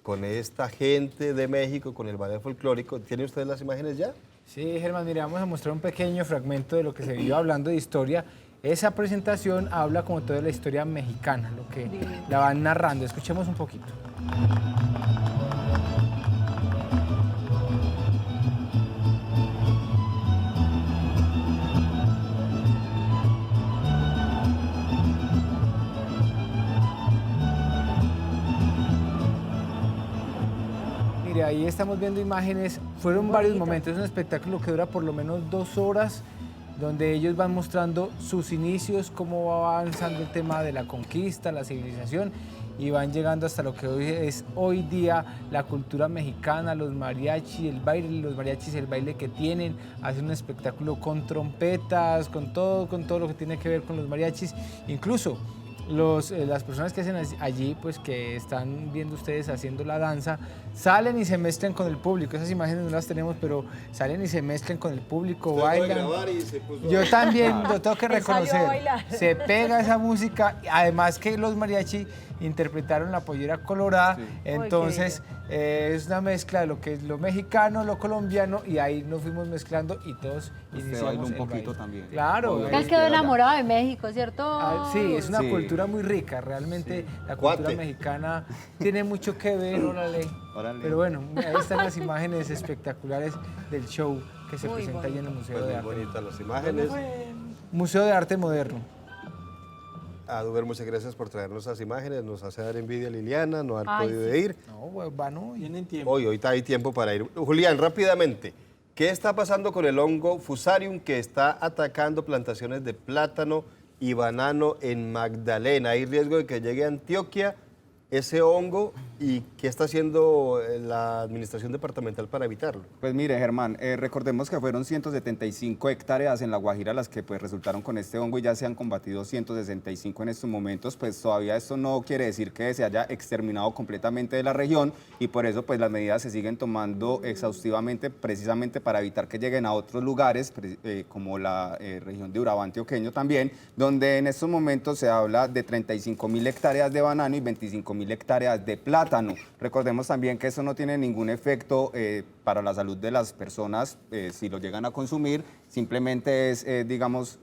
con esta gente de México, con el ballet folclórico. ¿Tiene usted las imágenes ya? Sí, Germán, mira, vamos a mostrar un pequeño fragmento de lo que se vio hablando de historia. Esa presentación habla como toda la historia mexicana, lo que la van narrando. Escuchemos un poquito. Mire, ahí estamos viendo imágenes, fueron varios momentos, es un espectáculo que dura por lo menos 2 horas, donde ellos van mostrando sus inicios, cómo va avanzando el tema de la conquista, la civilización, y van llegando hasta lo que hoy día la cultura mexicana, los mariachis, el baile que tienen, hacen un espectáculo con trompetas, con todo lo que tiene que ver con los mariachis, incluso las personas que hacen allí, pues que están viendo ustedes haciendo la danza, salen y se mezclan con el público. Esas imágenes no las tenemos, pero salen y se mezclan con el público, bailan. Yo también lo tengo que reconocer. Se pega esa música, además que los mariachi interpretaron la pollera colorada. Entonces es una mezcla de lo que es lo mexicano, lo colombiano, y ahí nos fuimos mezclando y todos iniciamos un el poquito baile. también. Claro. Él quedó enamorado de México, ¿cierto? Sí, es una cultura muy rica, realmente la cultura mexicana tiene mucho que ver, órale. Pero bueno, ahí están las imágenes espectaculares del show que se presenta ahí en el Museo de Arte. Bonitas las imágenes. Museo de Arte Moderno. Duber, muchas gracias por traernos esas imágenes. Nos hace dar envidia a Liliana, no haber podido ir. No, pues van hoy. Tienen tiempo. Hoy hay tiempo para ir. Julián, rápidamente, ¿qué está pasando con el hongo Fusarium que está atacando plantaciones de plátano y banano en Magdalena? ¿Hay riesgo de que llegue a Antioquia ese hongo y qué está haciendo la administración departamental para evitarlo? Pues mire, Germán, recordemos que fueron 175 hectáreas en La Guajira las que pues resultaron con este hongo y ya se han combatido 165 en estos momentos. Pues todavía esto no quiere decir que se haya exterminado completamente de la región y por eso pues las medidas se siguen tomando exhaustivamente precisamente para evitar que lleguen a otros lugares como la región de Urabá antioqueño también, donde en estos momentos se habla de 35.000 hectáreas de banano y 25.000 hectáreas de plátano. Recordemos también que eso no tiene ningún efecto para la salud de las personas si lo llegan a consumir, simplemente es, digamos,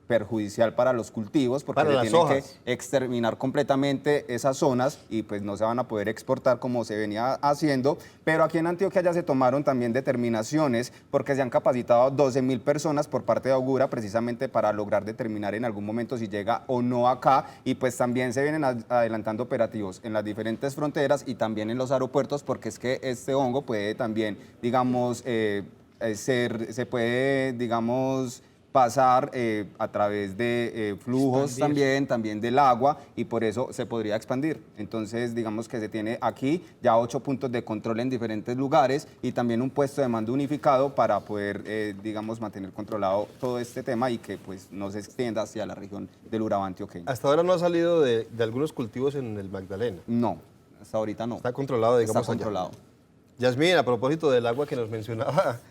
perjudicial para los cultivos porque se tienen que exterminar completamente esas zonas y pues no se van a poder exportar como se venía haciendo, pero aquí en Antioquia ya se tomaron también determinaciones porque se han capacitado a 12.000 personas por parte de Augura precisamente para lograr determinar en algún momento si llega o no acá y pues también se vienen adelantando operativos en las diferentes fronteras y también en los aeropuertos porque es que este hongo puede también, digamos, se puede, digamos, pasar a través de flujos también del agua y por eso se podría expandir. Entonces, digamos que se tiene aquí ya 8 puntos de control en diferentes lugares y también un puesto de mando unificado para poder, digamos, mantener controlado todo este tema y que pues no se extienda hacia la región del Urabá antioqueño. Hasta ahora no ha salido de algunos cultivos en el Magdalena. No, hasta ahorita no. Está controlado, digamos. Está controlado. Yasmín, a propósito del agua que nos mencionaba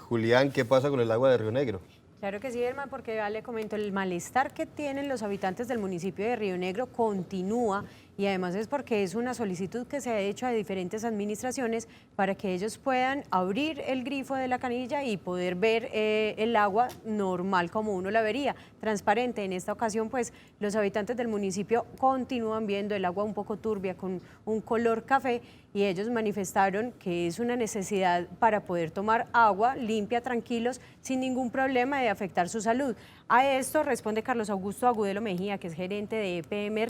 Julián, ¿qué pasa con el agua de Río Negro? Claro que sí, Germán, porque ya le comento, el malestar que tienen los habitantes del municipio de Río Negro continúa y además es porque es una solicitud que se ha hecho a diferentes administraciones para que ellos puedan abrir el grifo de la canilla y poder ver el agua normal como uno la vería, transparente. En esta ocasión, pues, los habitantes del municipio continúan viendo el agua un poco turbia con un color café y ellos manifestaron que es una necesidad para poder tomar agua limpia, tranquilos, sin ningún problema de afectar su salud. A esto responde Carlos Augusto Agudelo Mejía, que es gerente de EPM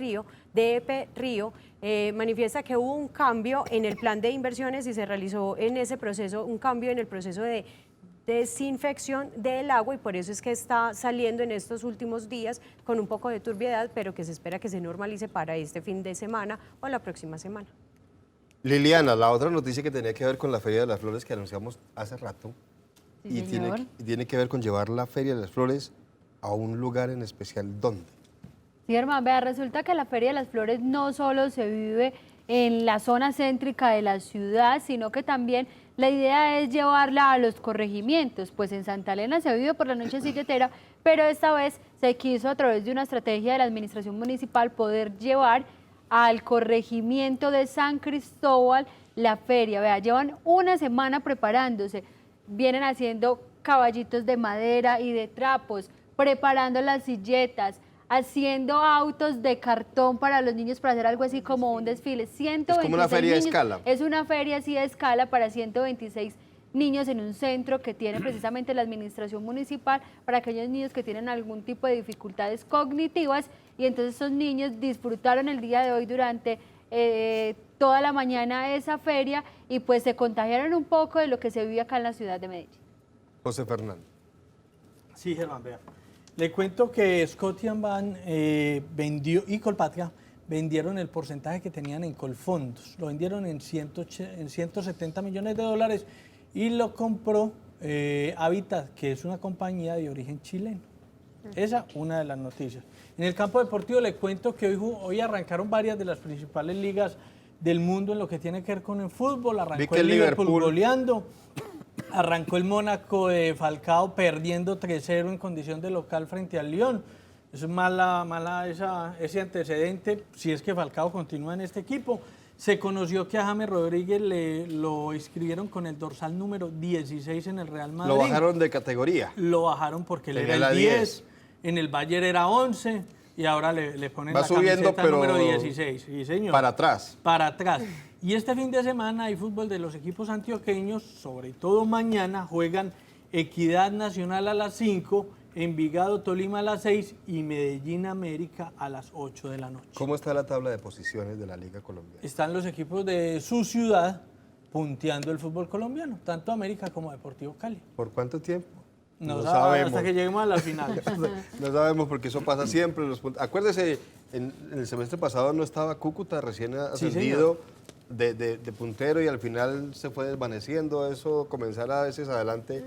Río, manifiesta que hubo un cambio en el plan de inversiones y se realizó en ese proceso un cambio en el proceso de desinfección del agua y por eso es que está saliendo en estos últimos días con un poco de turbiedad, pero que se espera que se normalice para este fin de semana o la próxima semana. Liliana, la otra noticia que tenía que ver con la Feria de las Flores que anunciamos hace rato y tiene que ver con llevar la Feria de las Flores a un lugar en especial. ¿Dónde? Sí, Germán, vea, resulta que la Feria de las Flores no solo se vive en la zona céntrica de la ciudad, sino que también la idea es llevarla a los corregimientos, pues en Santa Elena se vive por la noche silletera, pero esta vez se quiso a través de una estrategia de la administración municipal poder llevar al corregimiento de San Cristóbal la feria. Vea, llevan una semana preparándose, vienen haciendo caballitos de madera y de trapos, preparando las silletas, haciendo autos de cartón para los niños para hacer algo así como un desfile. 126 es como una feria niños, de escala. Es una feria así de escala para 126 niños en un centro que tiene precisamente la administración municipal para aquellos niños que tienen algún tipo de dificultades cognitivas y entonces esos niños disfrutaron el día de hoy durante toda la mañana esa feria y pues se contagiaron un poco de lo que se vive acá en la ciudad de Medellín. José Fernando. Sí, Germán, vea. Le cuento que Scotiabank vendió y Colpatria vendieron el porcentaje que tenían en Colfondos. Lo vendieron en 170 millones de dólares y lo compró Habitat, que es una compañía de origen chileno. Esa una de las noticias. En el campo deportivo le cuento que hoy arrancaron varias de las principales ligas del mundo en lo que tiene que ver con el fútbol. Arrancó el Liverpool goleando. Arrancó el Mónaco de Falcao perdiendo 3-0 en condición de local frente al Lyon. Es mala ese antecedente, si es que Falcao continúa en este equipo. Se conoció que a James Rodríguez lo inscribieron con el dorsal número 16 en el Real Madrid. Lo bajaron de categoría. Lo bajaron porque él Tenía era la el 10, 10. En el Bayern era 11 y ahora le ponen Va la subiendo, camiseta pero número 16. Sí, señor. para atrás. Para atrás. Y este fin de semana hay fútbol de los equipos antioqueños, sobre todo mañana juegan Equidad Nacional a las 5, Envigado Tolima a las 6 y Medellín América a las 8 de la noche. ¿Cómo está la tabla de posiciones de la Liga Colombiana? Están los equipos de su ciudad punteando el fútbol colombiano, tanto América como Deportivo Cali. ¿Por cuánto tiempo? No sabemos. Hasta que lleguemos a la final. No sabemos porque eso pasa siempre. Acuérdese, en el semestre pasado no estaba Cúcuta recién ascendido de puntero y al final se fue desvaneciendo. Eso comenzar a veces adelante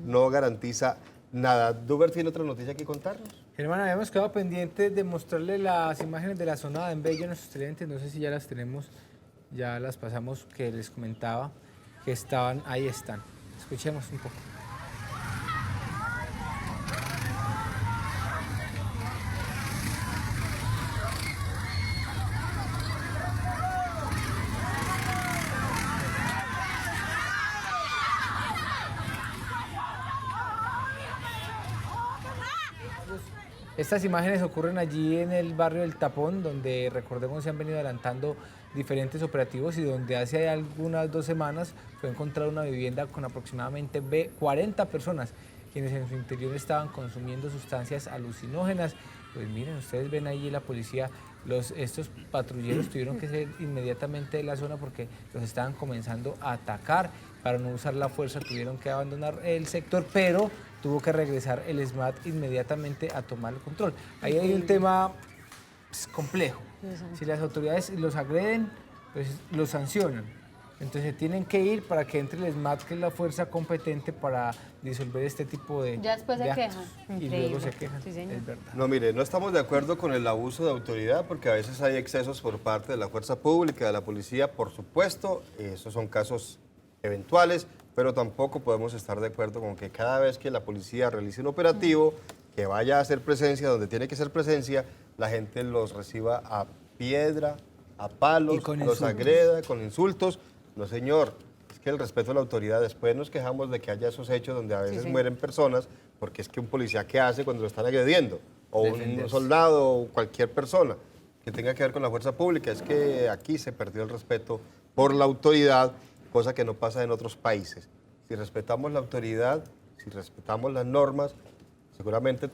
no garantiza nada. ¿Duber tiene otra noticia que contarnos? Germán, habíamos quedado pendientes de mostrarle las imágenes de la zona de Bello a nuestros televidentes. No sé si ya las tenemos, ya las pasamos, que les comentaba que estaban, ahí están. Escuchemos un poco. Estas imágenes ocurren allí en el barrio del Tapón, donde recordemos se han venido adelantando diferentes operativos y donde hace algunas 2 semanas fue encontrada una vivienda con aproximadamente 40 personas quienes en su interior estaban consumiendo sustancias alucinógenas. Pues miren, ustedes ven ahí la policía, estos patrulleros tuvieron que salir inmediatamente de la zona porque los estaban comenzando a atacar. Para no usar la fuerza tuvieron que abandonar el sector, pero tuvo que regresar el SMAT inmediatamente a tomar el control. Ahí hay un tema complejo. Si las autoridades los agreden, pues los sancionan. Entonces tienen que ir para que entre el SMAT, que es la fuerza competente para disolver este tipo de Ya después se actos. quejan. Y luego se quejan, Sí, señor. es verdad. No, mire, no estamos de acuerdo con el abuso de autoridad porque a veces hay excesos por parte de la fuerza pública, de la policía, por supuesto. Esos son casos eventuales, pero tampoco podemos estar de acuerdo con que cada vez que la policía realice un operativo, que vaya a hacer presencia donde tiene que ser presencia, la gente los reciba a piedra, a palos, los agreda, con insultos. No, señor, es que el respeto a la autoridad, después nos quejamos de que haya esos hechos donde a veces mueren personas, porque es que un policía, ¿qué hace cuando lo están agrediendo? O un soldado o cualquier persona que tenga que ver con la fuerza pública. Es que aquí se perdió el respeto por la autoridad, cosa que no pasa en otros países. Si respetamos la autoridad, si respetamos las normas, seguramente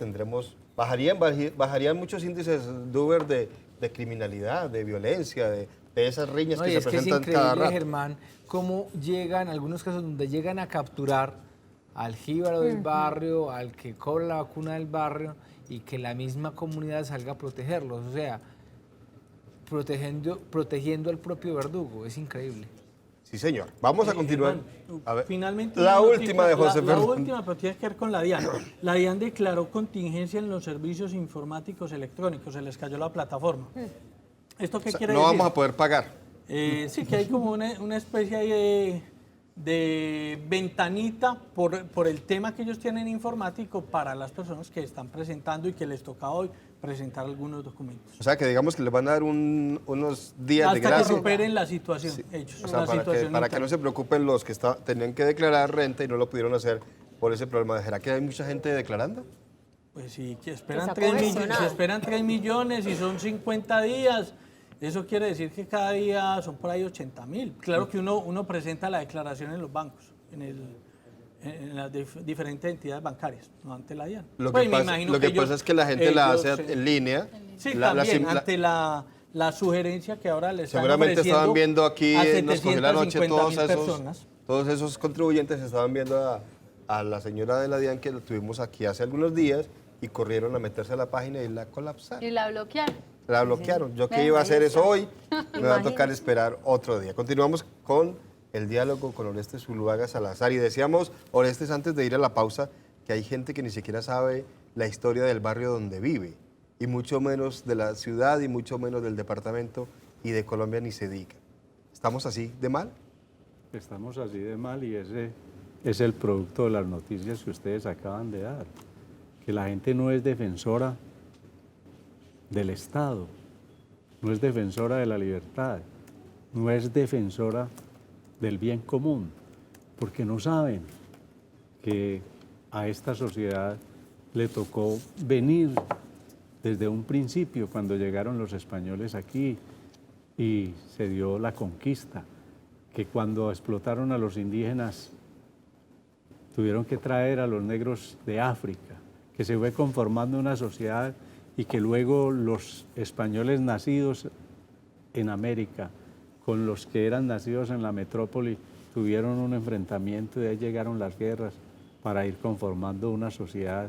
bajarían muchos índices, Duber, de criminalidad, de violencia, de esas riñas No, que y se es que es presentan cada increíble, rato. Germán, cómo llegan, algunos casos donde llegan a capturar al jíbaro del barrio, al que cobra la vacuna del barrio, y que la misma comunidad salga a protegerlos. O sea, protegiendo al propio verdugo. Es increíble. Sí, señor. Vamos a continuar. A ver. Finalmente, la una última de José La Fernando. última, pero tiene que ver con la DIAN. La DIAN declaró contingencia en los servicios informáticos electrónicos. Se les cayó la plataforma. ¿Esto qué quiere No decir? vamos a poder pagar. Sí, que hay como una especie ahí de ventanita por el tema que ellos tienen informático para las personas que están presentando y que les toca hoy presentar algunos documentos. O sea, que digamos que les van a dar unos días de Hasta gracia. que superen la situación, ellos. O sea, la para situación que no se preocupen los que tenían que declarar renta y no lo pudieron hacer por ese problema. ¿Será que hay mucha gente declarando? Pues sí, que esperan Está 3 millones, congestionado. si esperan 3 millones y son 50 días, eso quiere decir que cada día son por ahí 80.000. Claro que uno presenta la declaración en los bancos, en las diferentes entidades bancarias, no ante la DIAN. Lo Pues que me pasa, imagino lo que ellos- pasa es que la gente la ellos, hace en línea. Sí, La- la también, sim- la- ante la sugerencia que ahora les están Seguramente ofreciendo estaban viendo aquí, a nos cogió la noche 750.000 personas. todos esos contribuyentes estaban viendo a la señora de la DIAN que la tuvimos aquí hace algunos días y corrieron a meterse a la página y la colapsaron. Y la bloquearon. La bloquearon. Yo que Ven, iba a ahí hacer está. eso hoy, me va a tocar Imagínese. esperar otro día. Continuamos con el diálogo con Orestes Zuluaga Salazar. Y decíamos, Orestes, antes de ir a la pausa, que hay gente que ni siquiera sabe la historia del barrio donde vive, y mucho menos de la ciudad, y mucho menos del departamento, y de Colombia ni se diga. ¿Estamos así de mal? Estamos así de mal y ese es el producto de las noticias que ustedes acaban de dar. Que la gente no es defensora del Estado, no es defensora de la libertad, no es defensora del bien común, porque no saben que a esta sociedad le tocó venir desde un principio cuando llegaron los españoles aquí y se dio la conquista, que cuando explotaron a los indígenas tuvieron que traer a los negros de África, que se fue conformando una sociedad y que luego los españoles nacidos en América con los que eran nacidos en la metrópoli tuvieron un enfrentamiento y de ahí llegaron las guerras para ir conformando una sociedad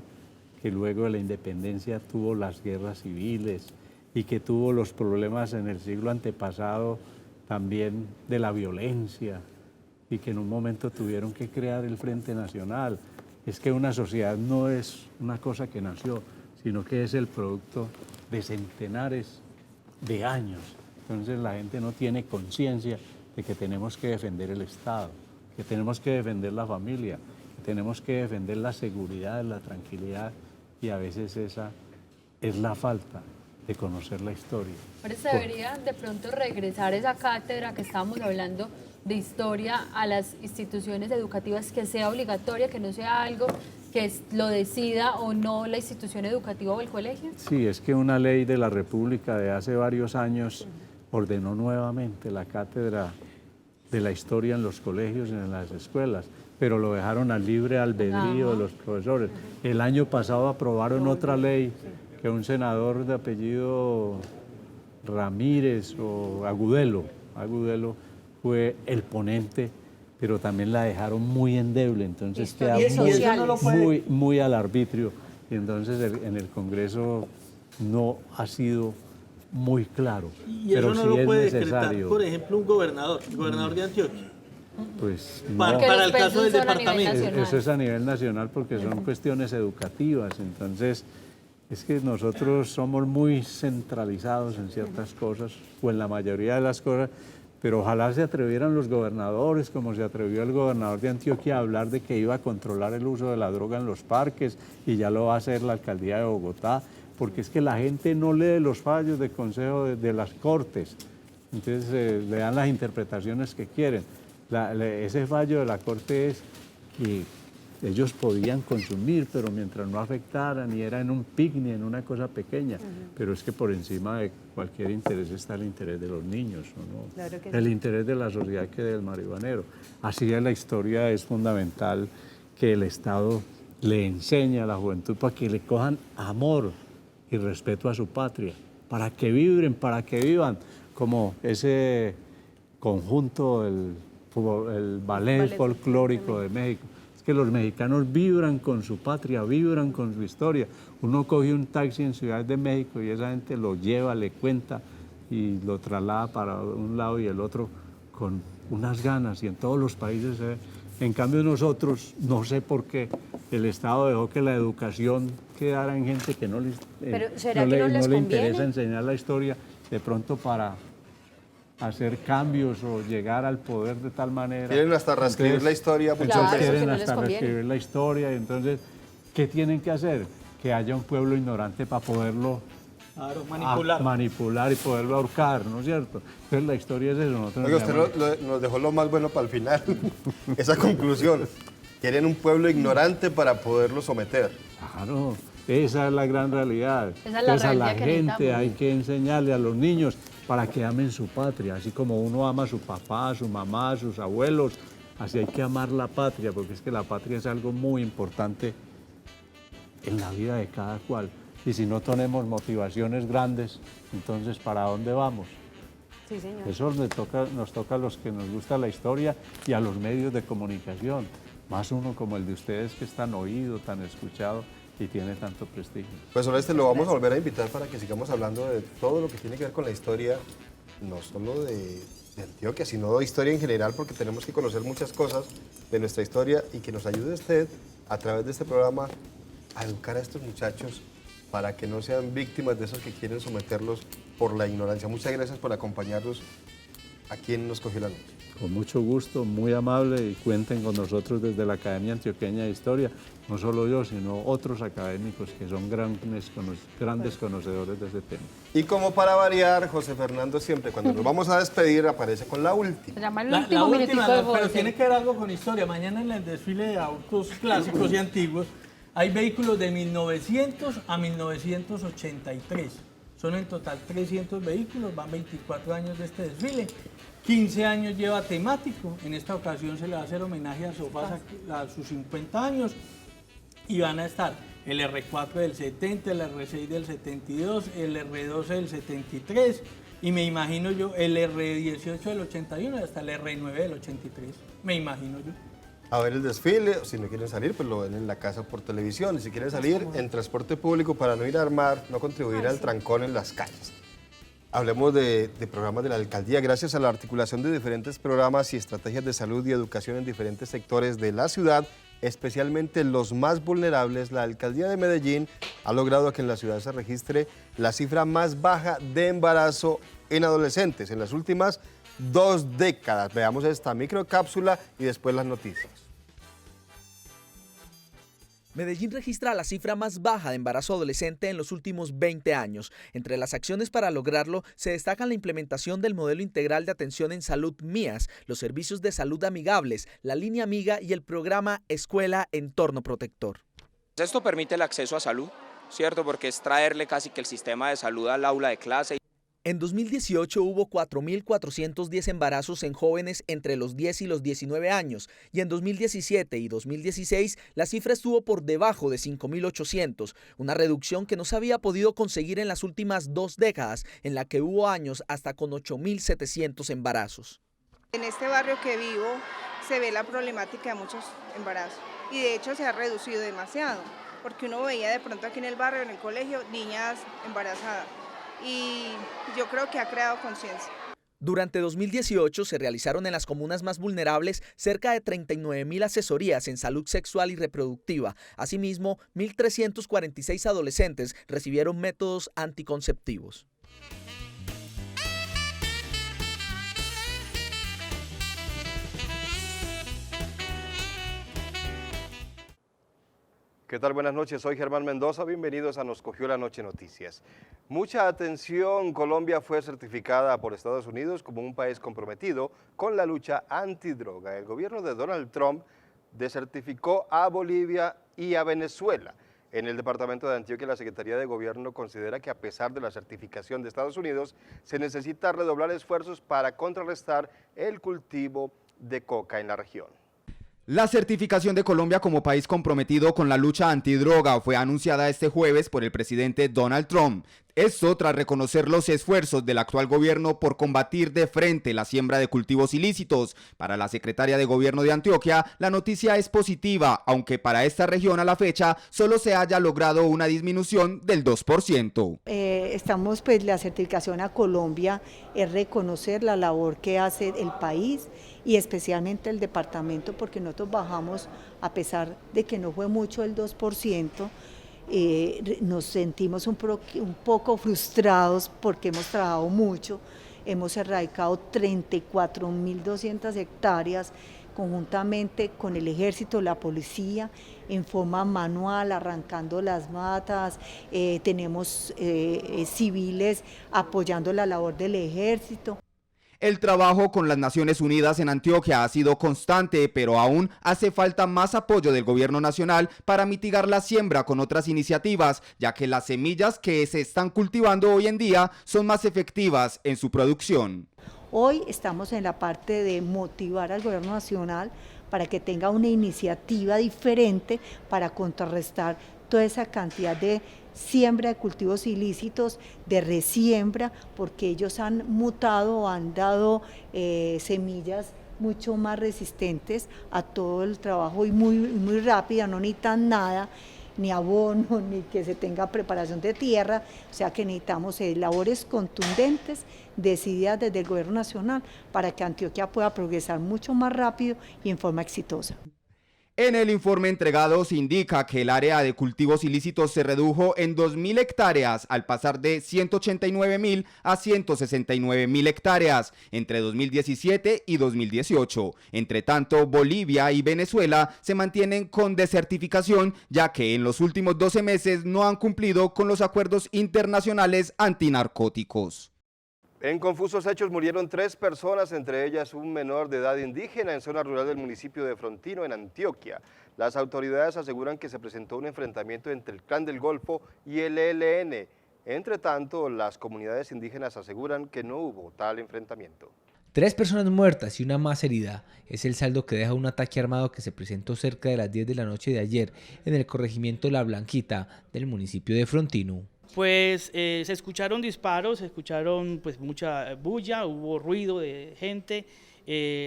que luego de la independencia tuvo las guerras civiles y que tuvo los problemas en el siglo antepasado también de la violencia y que en un momento tuvieron que crear el Frente Nacional. Es que una sociedad no es una cosa que nació, sino que es el producto de centenares de años. Entonces la gente no tiene conciencia de que tenemos que defender el Estado, que tenemos que defender la familia, que tenemos que defender la seguridad, la tranquilidad, y a veces esa es la falta de conocer la historia. Pero se debería de pronto regresar esa cátedra que estábamos hablando de historia a las instituciones educativas, que sea obligatoria, que no sea algo que lo decida o no la institución educativa o el colegio. Sí, es que una ley de la República de hace varios años ordenó nuevamente la cátedra de la historia en los colegios y en las escuelas, pero lo dejaron al libre albedrío de los profesores. El año pasado aprobaron otra ley que un senador de apellido Ramírez o Agudelo fue el ponente, pero también la dejaron muy endeble, entonces queda muy al arbitrio, y entonces en el Congreso no ha sido muy claro. Y pero eso no sí lo puede es necesario. decretar, por ejemplo, un gobernador, el gobernador de Antioquia. Pues Para el caso del departamento. Eso es a nivel nacional porque son cuestiones educativas, entonces es que nosotros somos muy centralizados en ciertas cosas o en la mayoría de las cosas, pero ojalá se atrevieran los gobernadores, como se atrevió el gobernador de Antioquia, a hablar de que iba a controlar el uso de la droga en los parques y ya lo va a hacer la alcaldía de Bogotá, porque es que la gente no lee los fallos del Consejo de las Cortes, entonces le dan las interpretaciones que quieren. Ese fallo de la Corte es que ellos podían consumir, pero mientras no afectaran, y era en un picnic, en una cosa pequeña, pero es que por encima de cualquier interés está el interés de los niños, ¿no? Claro que el interés de la sociedad que del marihuanero. Así es la historia, es fundamental que el Estado le enseñe a la juventud para que le cojan amor y respeto a su patria, para que vibren, para que vivan, como ese conjunto, el ballet folclórico de México. Es que los mexicanos vibran con su patria, vibran con su historia. Uno coge un taxi en Ciudad de México y esa gente lo lleva, le cuenta y lo traslada para un lado y el otro con unas ganas, y en todos los países se ve. En cambio nosotros, no sé por qué, el Estado dejó que la educación quedara en gente que no les interesa enseñar la historia, de pronto para hacer cambios o llegar al poder de tal manera. Quieren hasta reescribir la historia. Quieren hasta reescribir la historia, y entonces, ¿qué tienen que hacer? Que haya un pueblo ignorante para poderlo manipular y poderlo ahorcar, ¿no es cierto? Entonces la historia es eso. Oiga, usted nos dejó lo más bueno para el final, esa conclusión. Quieren un pueblo ignorante para poderlo someter. Claro, esa es la gran realidad. Entonces a la gente hay que enseñarle a los niños para que amen su patria, así como uno ama a su papá, a su mamá, a sus abuelos, así hay que amar la patria, porque es que la patria es algo muy importante en la vida de cada cual. Y si no tenemos motivaciones grandes, entonces ¿para dónde vamos? Sí, señor. Eso nos toca a los que nos gusta la historia y a los medios de comunicación, más uno como el de ustedes, que es tan oído, tan escuchado y tiene tanto prestigio. Pues Oreste, lo vamos a volver a invitar para que sigamos hablando de todo lo que tiene que ver con la historia, no solo de Antioquia, sino de historia en general, porque tenemos que conocer muchas cosas de nuestra historia, y que nos ayude usted a través de este programa a educar a estos muchachos para que no sean víctimas de esos que quieren someterlos por la ignorancia. Muchas gracias por acompañarnos aquí en Nos Cogió la Noche. Con mucho gusto, muy amable, y cuenten con nosotros desde la Academia Antioqueña de Historia, no solo yo, sino otros académicos que son grandes conocedores de ese tema. Y como para variar, José Fernando siempre, cuando nos vamos a despedir, aparece con la última. La última, pero tiene que ver algo con historia. Mañana en el desfile de autos clásicos y antiguos hay vehículos de 1900 a 1983. Son en total 300 vehículos, van 24 años de este desfile. 15 años lleva temático. En esta ocasión se le va a hacer homenaje a Sofás a sus 50 años. Y van a estar el R4 del 70, el R6 del 72, el R12 del 73 y me imagino yo el R18 del 81 y hasta el R9 del 83. Me imagino yo. A ver el desfile, o si no quieren salir, pues lo ven en la casa por televisión. Y si quieren salir, en transporte público para no ir a armar, no contribuir al trancón en las calles. Hablemos de programas de la alcaldía. Gracias a la articulación de diferentes programas y estrategias de salud y educación en diferentes sectores de la ciudad, especialmente los más vulnerables, la alcaldía de Medellín ha logrado que en la ciudad se registre la cifra más baja de embarazo en adolescentes en las últimas 2 décadas. Veamos esta microcápsula y después las noticias. Medellín registra la cifra más baja de embarazo adolescente en los últimos 20 años. Entre las acciones para lograrlo se destacan la implementación del modelo integral de atención en salud MIAS, los servicios de salud amigables, la línea amiga y el programa Escuela Entorno Protector. Esto permite el acceso a salud, ¿cierto? Porque es traerle casi que el sistema de salud al aula de clase. En 2018 hubo 4.410 embarazos en jóvenes entre los 10 y los 19 años y en 2017 y 2016 la cifra estuvo por debajo de 5.800, una reducción que no se había podido conseguir en las últimas 2 décadas, en la que hubo años hasta con 8.700 embarazos. En este barrio que vivo se ve la problemática de muchos embarazos y de hecho se ha reducido demasiado, porque uno veía de pronto aquí en el barrio, en el colegio, niñas embarazadas. Y yo creo que ha creado conciencia. Durante 2018 se realizaron en las comunas más vulnerables cerca de 39.000 asesorías en salud sexual y reproductiva. Asimismo, 1.346 adolescentes recibieron métodos anticonceptivos. ¿Qué tal? Buenas noches, soy Germán Mendoza, bienvenidos a Nos Cogió la Noche Noticias. Mucha atención, Colombia fue certificada por Estados Unidos como un país comprometido con la lucha antidroga. El gobierno de Donald Trump desertificó a Bolivia y a Venezuela. En el departamento de Antioquia, la Secretaría de Gobierno considera que a pesar de la certificación de Estados Unidos, se necesita redoblar esfuerzos para contrarrestar el cultivo de coca en la región. La certificación de Colombia como país comprometido con la lucha antidroga fue anunciada este jueves por el presidente Donald Trump. Esto tras reconocer los esfuerzos del actual gobierno por combatir de frente la siembra de cultivos ilícitos. Para la secretaria de Gobierno de Antioquia, la noticia es positiva, aunque para esta región a la fecha solo se haya logrado una disminución del 2%. La certificación a Colombia es reconocer la labor que hace el país y especialmente el departamento, porque nosotros bajamos, a pesar de que no fue mucho el 2%, nos sentimos un poco frustrados porque hemos trabajado mucho, hemos erradicado 34.200 hectáreas conjuntamente con el ejército, la policía, en forma manual, arrancando las matas, tenemos civiles apoyando la labor del ejército. El trabajo con las Naciones Unidas en Antioquia ha sido constante, pero aún hace falta más apoyo del gobierno nacional para mitigar la siembra con otras iniciativas, ya que las semillas que se están cultivando hoy en día son más efectivas en su producción. Hoy estamos en la parte de motivar al gobierno nacional para que tenga una iniciativa diferente para contrarrestar toda esa cantidad de siembra de cultivos ilícitos, de resiembra, porque ellos han mutado, han dado semillas mucho más resistentes a todo el trabajo y muy rápida, no necesitan nada, ni abono, ni que se tenga preparación de tierra, o sea que necesitamos labores contundentes, decididas desde el gobierno nacional, para que Antioquia pueda progresar mucho más rápido y en forma exitosa. En el informe entregado se indica que el área de cultivos ilícitos se redujo en 2.000 hectáreas al pasar de 189.000 a 169.000 hectáreas entre 2017 y 2018. Entre tanto, Bolivia y Venezuela se mantienen con desertificación, ya que en los últimos 12 meses no han cumplido con los acuerdos internacionales antinarcóticos. En confusos hechos murieron 3 personas, entre ellas un menor de edad indígena en zona rural del municipio de Frontino, en Antioquia. Las autoridades aseguran que se presentó un enfrentamiento entre el Clan del Golfo y el ELN. Entre tanto, las comunidades indígenas aseguran que no hubo tal enfrentamiento. 3 personas muertas y una más herida es el saldo que deja un ataque armado que se presentó cerca de las 10 de la noche de ayer en el corregimiento La Blanquita del municipio de Frontino. Pues se escucharon disparos, se escucharon pues mucha bulla, hubo ruido de gente,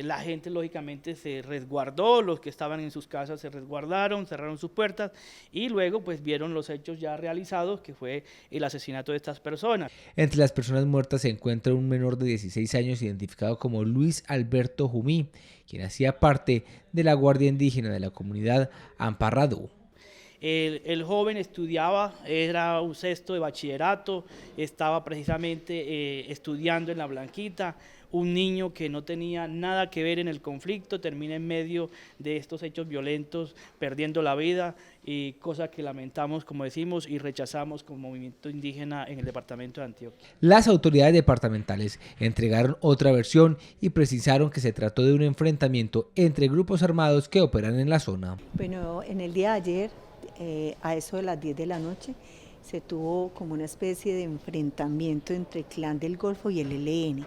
la gente lógicamente se resguardó, los que estaban en sus casas se resguardaron, cerraron sus puertas y luego pues vieron los hechos ya realizados, que fue el asesinato de estas personas. Entre las personas muertas se encuentra un menor de 16 años identificado como Luis Alberto Jumí, quien hacía parte de la Guardia Indígena de la comunidad Amparrado. El joven estudiaba, era un sexto de bachillerato, estaba precisamente estudiando en La Blanquita, un niño que no tenía nada que ver en el conflicto, termina en medio de estos hechos violentos, perdiendo la vida, y cosa que lamentamos, como decimos, y rechazamos como movimiento indígena en el departamento de Antioquia. Las autoridades departamentales entregaron otra versión y precisaron que se trató de un enfrentamiento entre grupos armados que operan en la zona. Bueno, en el día de ayer, a eso de las 10 de la noche, se tuvo como una especie de enfrentamiento entre el Clan del Golfo y el ELN,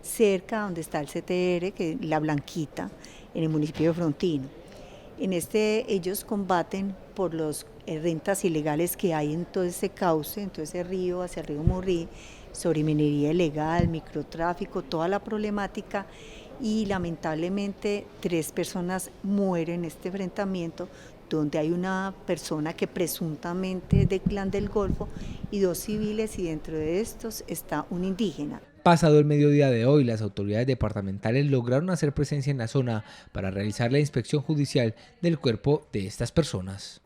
cerca donde está el CTR, que es La Blanquita, en el municipio de Frontino. En ellos combaten por las rentas ilegales que hay en todo ese cauce, en todo ese río, hacia el río Morrí, sobre minería ilegal, microtráfico, toda la problemática, y lamentablemente 3 personas mueren en este enfrentamiento, donde hay una persona que presuntamente es del Clan del Golfo y 2 civiles, y dentro de estos está un indígena. Pasado el mediodía de hoy, las autoridades departamentales lograron hacer presencia en la zona para realizar la inspección judicial del cuerpo de estas personas.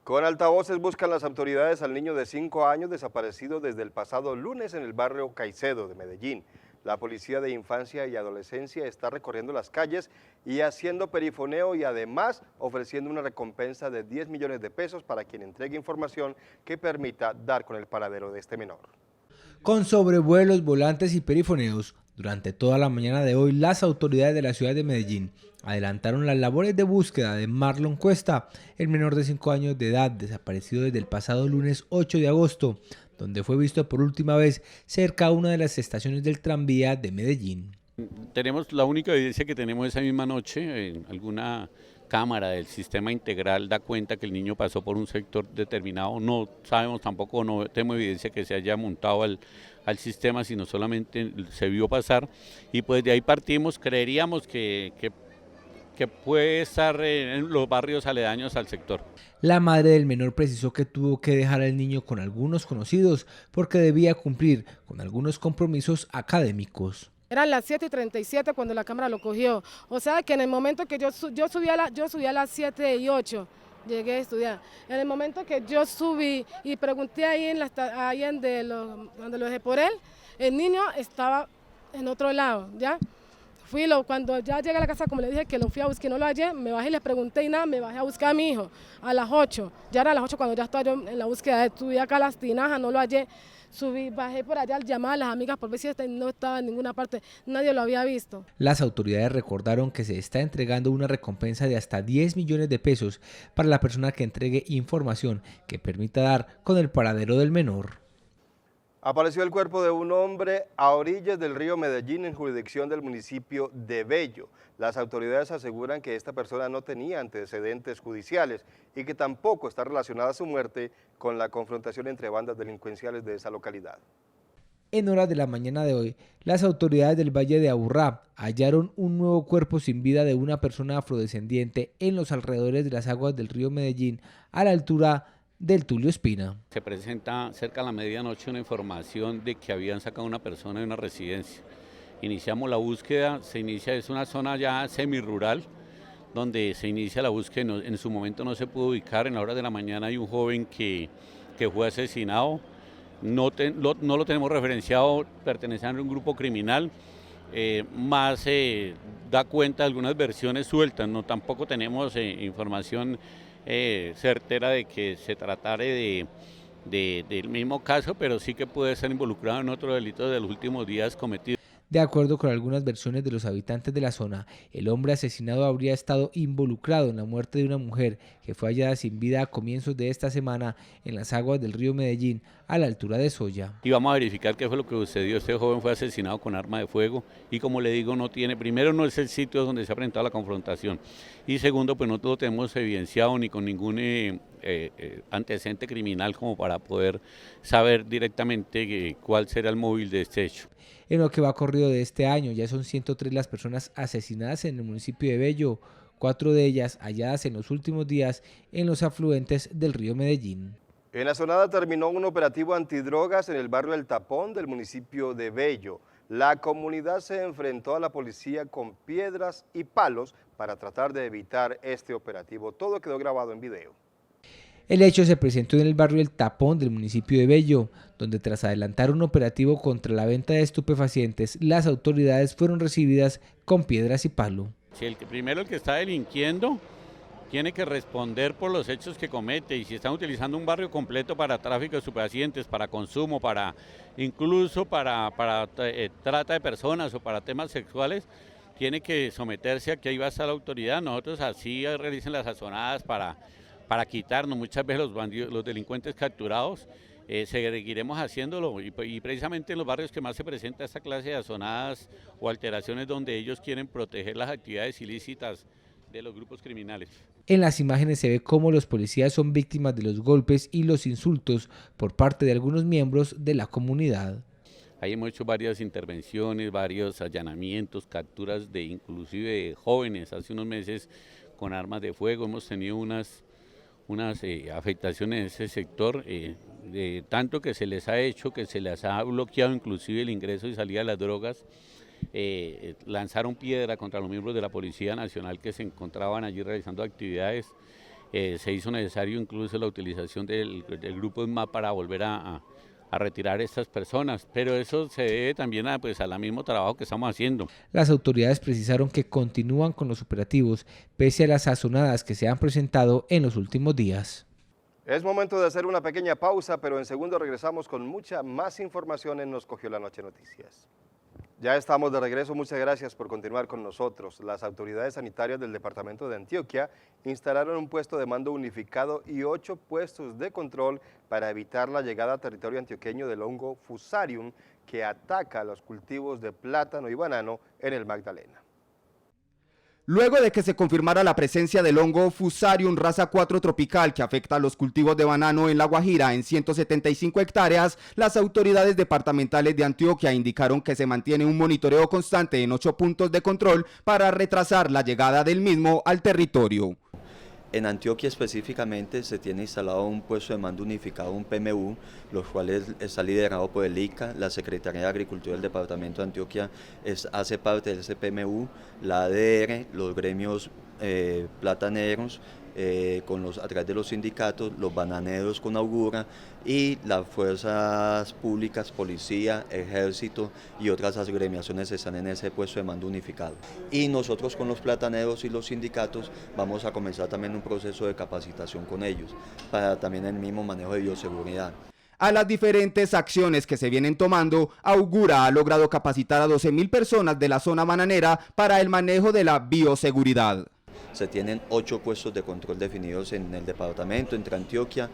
Con altavoces buscan las autoridades al niño de 5 años desaparecido desde el pasado lunes en el barrio Caicedo de Medellín. La Policía de Infancia y Adolescencia está recorriendo las calles y haciendo perifoneo, y además ofreciendo una recompensa de 10 millones de pesos para quien entregue información que permita dar con el paradero de este menor. Con sobrevuelos, volantes y perifoneos, durante toda la mañana de hoy las autoridades de la ciudad de Medellín adelantaron las labores de búsqueda de Marlon Cuesta, el menor de 5 años de edad desaparecido desde el pasado lunes 8 de agosto, donde fue visto por última vez cerca a una de las estaciones del tranvía de Medellín. Tenemos la única evidencia que tenemos esa misma noche, en alguna cámara del sistema integral da cuenta que el niño pasó por un sector determinado. No sabemos tampoco, no tenemos evidencia que se haya montado al sistema, sino solamente se vio pasar, y pues de ahí partimos. Creeríamos que puede estar en los barrios aledaños al sector. La madre del menor precisó que tuvo que dejar al niño con algunos conocidos porque debía cumplir con algunos compromisos académicos. Eran las 7:37 cuando la cámara lo cogió, o sea que en el momento que yo subí a las 7:08, llegué a estudiar. En el momento que yo subí y pregunté ahí donde lo dejé por él, el niño estaba en otro lado, ¿ya? Cuando ya llegué a la casa, como le dije que lo fui a buscar, no lo hallé, me bajé y les pregunté y nada, me bajé a buscar a mi hijo a las 8. Ya era a las 8 cuando ya estaba yo en la búsqueda, subí acá a Las Tinajas, no lo hallé, bajé por allá, llamar a las amigas por ver si no estaba en ninguna parte, nadie lo había visto. Las autoridades recordaron que se está entregando una recompensa de hasta 10 millones de pesos para la persona que entregue información que permita dar con el paradero del menor. Apareció el cuerpo de un hombre a orillas del río Medellín, en jurisdicción del municipio de Bello. Las autoridades aseguran que esta persona no tenía antecedentes judiciales y que tampoco está relacionada su muerte con la confrontación entre bandas delincuenciales de esa localidad. En horas de la mañana de hoy, las autoridades del Valle de Aburrá hallaron un nuevo cuerpo sin vida de una persona afrodescendiente en los alrededores de las aguas del río Medellín, a la altura del Tulio Espina. Se presenta cerca de la medianoche una información de que habían sacado una persona de una residencia. Iniciamos la búsqueda, es una zona ya semirural, donde se inicia la búsqueda. En su momento no se pudo ubicar. En la hora de la mañana hay un joven que fue asesinado. No lo tenemos referenciado perteneciendo a un grupo criminal, más da cuenta de algunas versiones sueltas. No, tampoco tenemos información certera de que se tratare del mismo caso, pero sí que puede ser involucrado en otro delito de los últimos días cometidos. De acuerdo con algunas versiones de los habitantes de la zona, el hombre asesinado habría estado involucrado en la muerte de una mujer que fue hallada sin vida a comienzos de esta semana en las aguas del río Medellín, a la altura de Soya. Y vamos a verificar qué fue lo que sucedió. Este joven fue asesinado con arma de fuego y, como le digo, primero no es el sitio donde se ha presentado la confrontación, y segundo, pues no lo tenemos evidenciado ni con ningún antecedente criminal como para poder saber directamente cuál será el móvil de este hecho. En lo que va corrido de este año, ya son 103 las personas asesinadas en el municipio de Bello, 4 de ellas halladas en los últimos días en los afluentes del río Medellín. En la Sonada terminó un operativo antidrogas en el barrio El Tapón del municipio de Bello. La comunidad se enfrentó a la policía con piedras y palos para tratar de evitar este operativo. Todo quedó grabado en video. El hecho se presentó en el barrio El Tapón del municipio de Bello, donde tras adelantar un operativo contra la venta de estupefacientes, las autoridades fueron recibidas con piedras y palo. Si el que está delinquiendo tiene que responder por los hechos que comete, y si están utilizando un barrio completo para tráfico de estupefacientes, para consumo, incluso para trata de personas o para temas sexuales, tiene que someterse a que ahí va a estar la autoridad. Nosotros así realicen las azonadas para quitarnos muchas veces los delincuentes capturados. Seguiremos haciéndolo, y precisamente en los barrios que más se presenta esta clase de azonadas o alteraciones donde ellos quieren proteger las actividades ilícitas de los grupos criminales. En las imágenes se ve cómo los policías son víctimas de los golpes y los insultos por parte de algunos miembros de la comunidad. Ahí hemos hecho varias intervenciones, varios allanamientos, capturas de inclusive de jóvenes hace unos meses con armas de fuego. Hemos tenido unas afectaciones en ese sector, de tanto que se les ha hecho, que se les ha bloqueado inclusive el ingreso y salida de las drogas. Lanzaron piedra contra los miembros de la Policía Nacional que se encontraban allí realizando actividades. Se hizo necesario incluso la utilización del grupo ESMAD para volver a retirar a estas personas, pero eso se debe también al mismo trabajo que estamos haciendo. Las autoridades precisaron que continúan con los operativos pese a las azonadas que se han presentado en los últimos días. Es momento de hacer una pequeña pausa, pero en segundo regresamos con mucha más información en Nos Cogió la Noche Noticias. Ya estamos de regreso, muchas gracias por continuar con nosotros. Las autoridades sanitarias del departamento de Antioquia instalaron un puesto de mando unificado y 8 puestos de control para evitar la llegada a territorio antioqueño del hongo Fusarium, que ataca a los cultivos de plátano y banano en el Magdalena. Luego de que se confirmara la presencia del hongo Fusarium raza 4 tropical que afecta a los cultivos de banano en La Guajira en 175 hectáreas, las autoridades departamentales de Antioquia indicaron que se mantiene un monitoreo constante en 8 puntos de control para retrasar la llegada del mismo al territorio. En Antioquia específicamente se tiene instalado un puesto de mando unificado, un PMU, los cuales está liderado por el ICA, la Secretaría de Agricultura del Departamento de Antioquia hace parte de ese PMU, la ADR, los gremios plataneros, a través de los sindicatos, los bananeros con Augura y las fuerzas públicas, policía, ejército y otras agremiaciones están en ese puesto de mando unificado. Y nosotros con los plataneros y los sindicatos vamos a comenzar también un proceso de capacitación con ellos para también el mismo manejo de bioseguridad. A las diferentes acciones que se vienen tomando, Augura ha logrado capacitar a 12.000 personas de la zona bananera para el manejo de la bioseguridad. Se tienen 8 puestos de control definidos en el departamento, entre Antioquia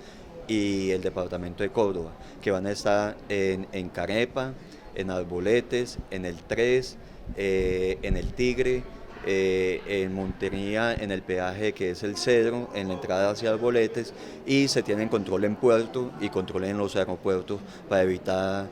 y el departamento de Córdoba, que van a estar en Carepa, en Arboletes, en el 3, en el Tigre, en Montería, en el peaje que es el Cedro, en la entrada hacia Arboletes, y se tienen control en puerto y control en los aeropuertos para evitar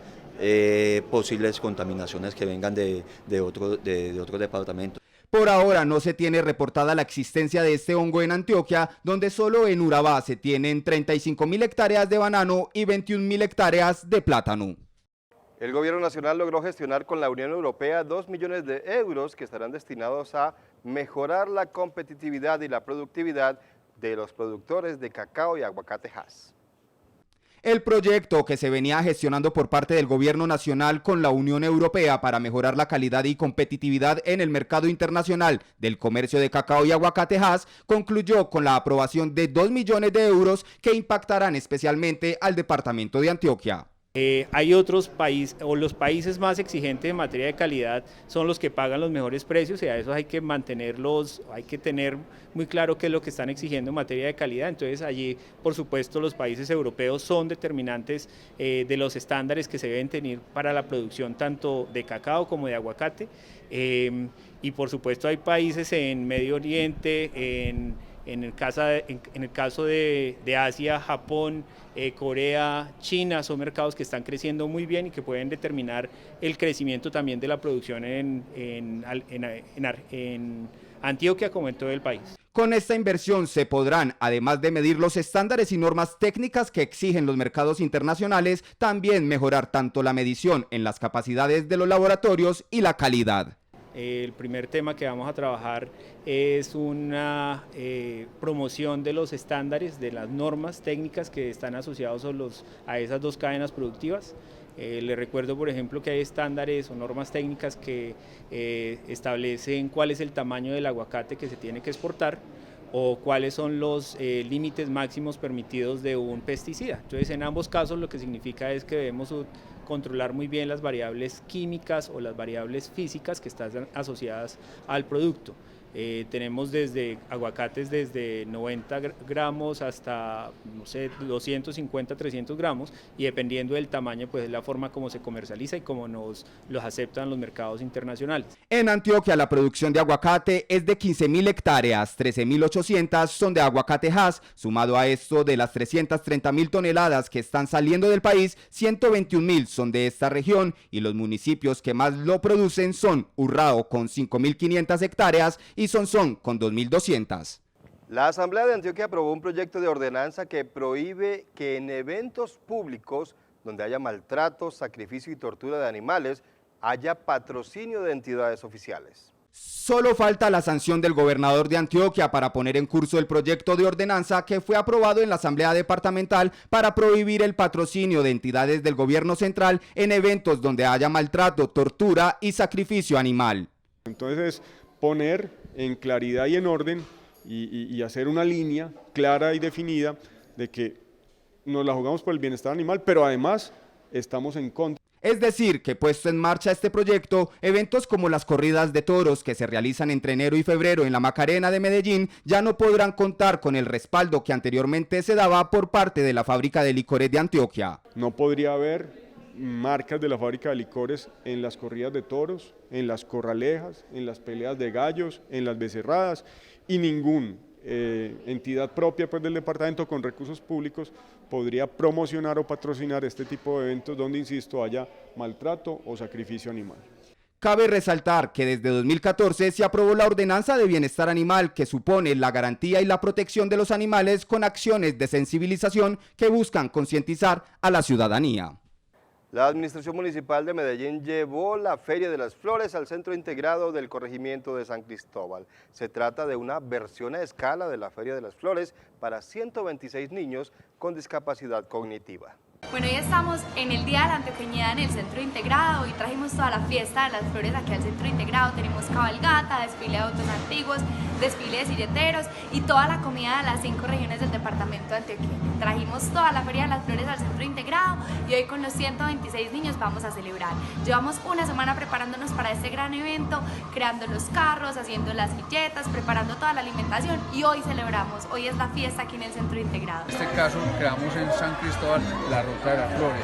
posibles contaminaciones que vengan de otros departamentos. Por ahora no se tiene reportada la existencia de este hongo en Antioquia, donde solo en Urabá se tienen 35.000 hectáreas de banano y 21.000 hectáreas de plátano. El gobierno nacional logró gestionar con la Unión Europea 2 millones de euros que estarán destinados a mejorar la competitividad y la productividad de los productores de cacao y aguacate Hass. El proyecto que se venía gestionando por parte del gobierno nacional con la Unión Europea para mejorar la calidad y competitividad en el mercado internacional del comercio de cacao y aguacate Hass concluyó con la aprobación de 2 millones de euros que impactarán especialmente al departamento de Antioquia. Hay otros países, o los países más exigentes en materia de calidad son los que pagan los mejores precios, y a eso hay que mantenerlos, hay que tener muy claro qué es lo que están exigiendo en materia de calidad. Entonces allí, por supuesto, los países europeos son determinantes de los estándares que se deben tener para la producción tanto de cacao como de aguacate, y por supuesto hay países en Medio Oriente, en el caso de Asia, Japón, Corea, China, son mercados que están creciendo muy bien y que pueden determinar el crecimiento también de la producción en Antioquia como en todo el país. Con esta inversión se podrán, además de medir los estándares y normas técnicas que exigen los mercados internacionales, también mejorar tanto la medición en las capacidades de los laboratorios y la calidad. El primer tema que vamos a trabajar es una promoción de los estándares, de las normas técnicas que están asociados a esas dos cadenas productivas. Les recuerdo, por ejemplo, que hay estándares o normas técnicas que establecen cuál es el tamaño del aguacate que se tiene que exportar o cuáles son los límites máximos permitidos de un pesticida. Entonces, en ambos casos lo que significa es que debemos controlar muy bien las variables químicas o las variables físicas que están asociadas al producto. Tenemos desde aguacates desde 90 gramos hasta, no sé, 250, 300 gramos, y dependiendo del tamaño, pues es la forma como se comercializa y como los aceptan los mercados internacionales. En Antioquia la producción de aguacate es de 15.000 hectáreas, 13.800 son de aguacate Hass, sumado a esto de las 330.000 toneladas que están saliendo del país, 121.000 son de esta región, y los municipios que más lo producen son Urrao con 5.500 hectáreas y Sonsón con 2.200. La Asamblea de Antioquia aprobó un proyecto de ordenanza que prohíbe que en eventos públicos donde haya maltrato, sacrificio y tortura de animales, haya patrocinio de entidades oficiales. Solo falta la sanción del gobernador de Antioquia para poner en curso el proyecto de ordenanza que fue aprobado en la Asamblea Departamental para prohibir el patrocinio de entidades del gobierno central en eventos donde haya maltrato, tortura y sacrificio animal. Entonces, poner en claridad y en orden y hacer una línea clara y definida de que nos la jugamos por el bienestar animal, pero además estamos en contra. Es decir, que puesto en marcha este proyecto, eventos como las corridas de toros que se realizan entre enero y febrero en la Macarena de Medellín ya no podrán contar con el respaldo que anteriormente se daba por parte de la fábrica de licores de Antioquia. No podría haber marcas de la fábrica de licores en las corridas de toros, en las corralejas, en las peleas de gallos, en las becerradas, y ninguna entidad propia pues, del departamento con recursos públicos podría promocionar o patrocinar este tipo de eventos donde, insisto, haya maltrato o sacrificio animal. Cabe resaltar que desde 2014 se aprobó la Ordenanza de Bienestar Animal que supone la garantía y la protección de los animales con acciones de sensibilización que buscan concientizar a la ciudadanía. La Administración Municipal de Medellín llevó la Feria de las Flores al Centro Integrado del Corregimiento de San Cristóbal. Se trata de una versión a escala de la Feria de las Flores para 126 niños con discapacidad cognitiva. Bueno, hoy estamos en el Día de la Antioqueñidad en el Centro Integrado y trajimos toda la fiesta de las flores aquí al Centro Integrado. Tenemos cabalgata, desfile de autos antiguos, desfile de silleteros y toda la comida de las 5 regiones del departamento de Antioquia. Trajimos toda la Feria de las Flores al Centro Integrado y hoy con los 126 niños vamos a celebrar. Llevamos una semana preparándonos para este gran evento, creando los carros, haciendo las silletas, preparando toda la alimentación y hoy celebramos. Hoy es la fiesta aquí en el Centro Integrado. En este caso creamos en San Cristóbal la Ruta de las Flores.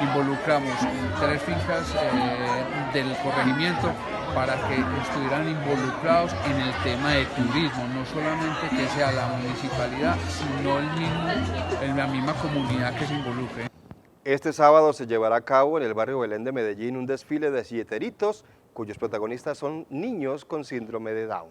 Involucramos 3 fincas del corregimiento para que estuvieran involucrados en el tema de turismo, no solamente que sea la municipalidad, sino la misma comunidad que se involucre. Este sábado se llevará a cabo en el barrio Belén de Medellín un desfile de silleteritos cuyos protagonistas son niños con síndrome de Down.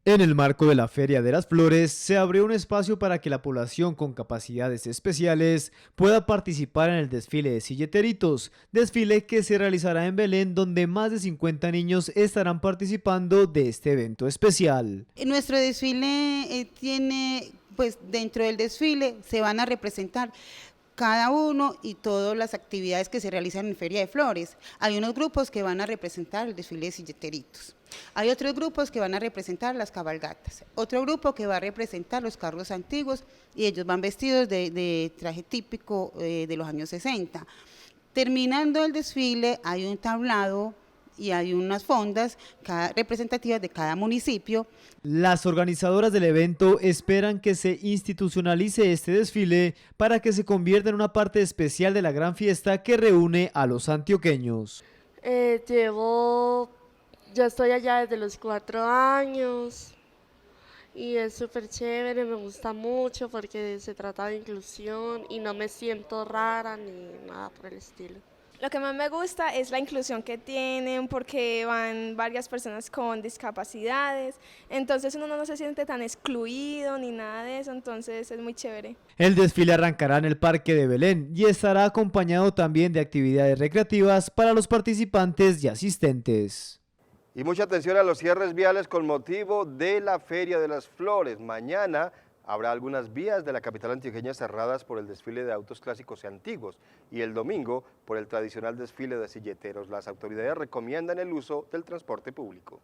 En el marco de la Feria de las Flores, se abrió un espacio para que la población con capacidades especiales pueda participar en el desfile de silleteritos, desfile que se realizará en Belén, donde más de 50 niños estarán participando de este evento especial. Nuestro desfile tiene, pues dentro del desfile se van a representar cada uno y todas las actividades que se realizan en Feria de Flores. Hay unos grupos que van a representar el desfile de silleteritos. Hay otros grupos que van a representar las cabalgatas. Otro grupo que va a representar los carros antiguos y ellos van vestidos de traje típico de los años 60. Terminando el desfile hay un tablado y hay unas fondas representativas de cada municipio. Las organizadoras del evento esperan que se institucionalice este desfile para que se convierta en una parte especial de la gran fiesta que reúne a los antioqueños. Yo estoy allá desde los 4 años y es súper chévere, me gusta mucho porque se trata de inclusión y no me siento rara ni nada por el estilo. Lo que más me gusta es la inclusión que tienen porque van varias personas con discapacidades, entonces uno no se siente tan excluido ni nada de eso, entonces es muy chévere. El desfile arrancará en el Parque de Belén y estará acompañado también de actividades recreativas para los participantes y asistentes. Y mucha atención a los cierres viales con motivo de la Feria de las Flores. Mañana habrá algunas vías de la capital antioqueña cerradas por el desfile de autos clásicos y antiguos y el domingo por el tradicional desfile de silleteros. Las autoridades recomiendan el uso del transporte público.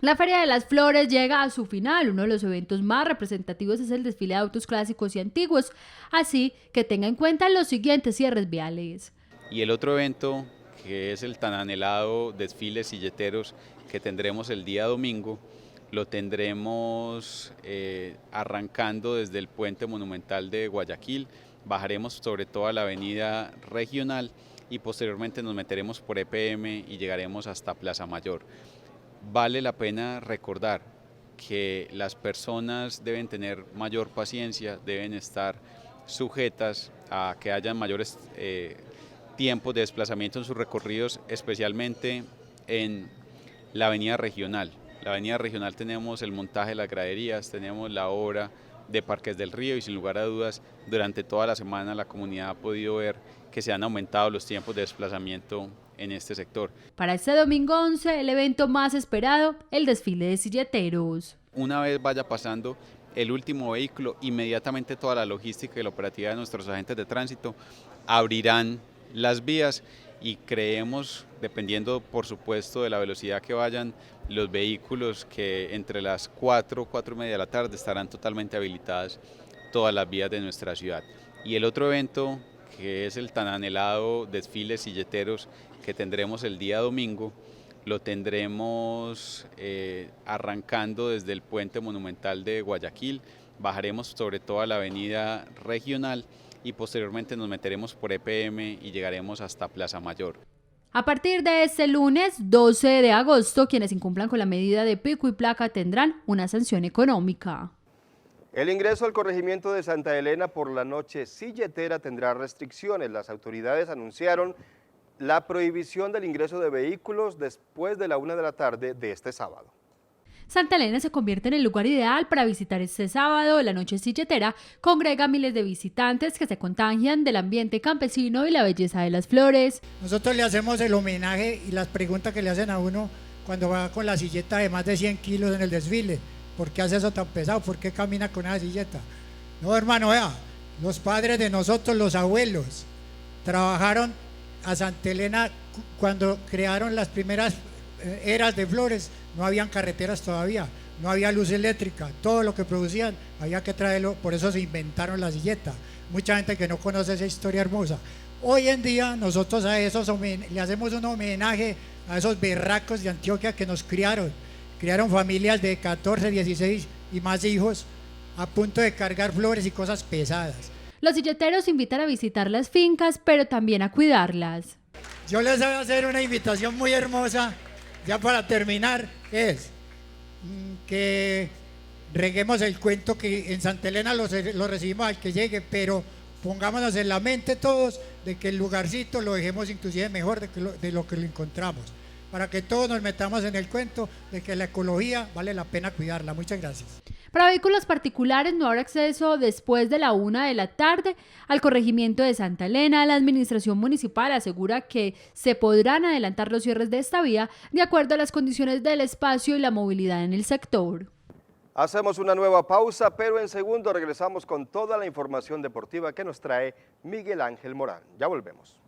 La Feria de las Flores llega a su final. Uno de los eventos más representativos es el desfile de autos clásicos y antiguos, así que tenga en cuenta los siguientes cierres viales. Y el otro evento, que es el tan anhelado desfile silleteros que tendremos el día domingo, lo tendremos arrancando desde el puente monumental de Guayaquil, bajaremos sobre toda la avenida regional y posteriormente nos meteremos por EPM y llegaremos hasta Plaza Mayor. Vale la pena recordar que las personas deben tener mayor paciencia, deben estar sujetas a que haya mayores tiempos de desplazamiento en sus recorridos, especialmente en la avenida regional. La avenida regional tenemos el montaje de las graderías, tenemos la obra de Parques del Río y sin lugar a dudas durante toda la semana la comunidad ha podido ver que se han aumentado los tiempos de desplazamiento en este sector. Para este domingo 11, el evento más esperado, el desfile de silleteros. Una vez vaya pasando el último vehículo, inmediatamente toda la logística y la operativa de nuestros agentes de tránsito abrirán las vías y creemos, dependiendo por supuesto de la velocidad que vayan los vehículos, que entre las 4 y media de la tarde estarán totalmente habilitadas todas las vías de nuestra ciudad. Y el otro evento, que es el tan anhelado desfile silleteros que tendremos el día domingo, lo tendremos arrancando desde el puente monumental de Guayaquil, bajaremos sobre toda la avenida regional y posteriormente nos meteremos por EPM y llegaremos hasta Plaza Mayor. A partir de este lunes 12 de agosto, quienes incumplan con la medida de pico y placa tendrán una sanción económica. El ingreso al corregimiento de Santa Elena por la noche silletera tendrá restricciones. Las autoridades anunciaron la prohibición del ingreso de vehículos después de la 1 de la tarde de este sábado. Santa Elena se convierte en el lugar ideal para visitar este sábado. La noche silletera congrega miles de visitantes que se contagian del ambiente campesino y la belleza de las flores. Nosotros le hacemos el homenaje y las preguntas que le hacen a uno cuando va con la silleta de más de 100 kilos en el desfile. ¿Por qué hace eso tan pesado? ¿Por qué camina con esa silleta? No, hermano, vea, los padres de nosotros, los abuelos, trabajaron a Santa Elena cuando crearon las primeras eras de flores. No habían carreteras todavía, no había luz eléctrica, todo lo que producían había que traerlo, por eso se inventaron la silleta. Mucha gente que no conoce esa historia hermosa. Hoy en día nosotros a esos le hacemos un homenaje a esos berracos de Antioquia que nos criaron familias de 14, 16 y más hijos a punto de cargar flores y cosas pesadas. Los silleteros invitan a visitar las fincas, pero también a cuidarlas. Yo les voy a hacer una invitación muy hermosa. Ya para terminar, es que reguemos el cuento que en Santa Elena lo recibimos al que llegue, pero pongámonos en la mente todos de que el lugarcito lo dejemos inclusive mejor de lo que lo encontramos. para que todos nos metamos en el cuento de que la ecología vale la pena cuidarla. Muchas gracias. Para vehículos particulares no habrá acceso después de la 1 de la tarde al corregimiento de Santa Elena. La administración municipal asegura que se podrán adelantar los cierres de esta vía de acuerdo a las condiciones del espacio y la movilidad en el sector. Hacemos una nueva pausa, pero en segundo regresamos con toda la información deportiva que nos trae Miguel Ángel Morán. Ya volvemos.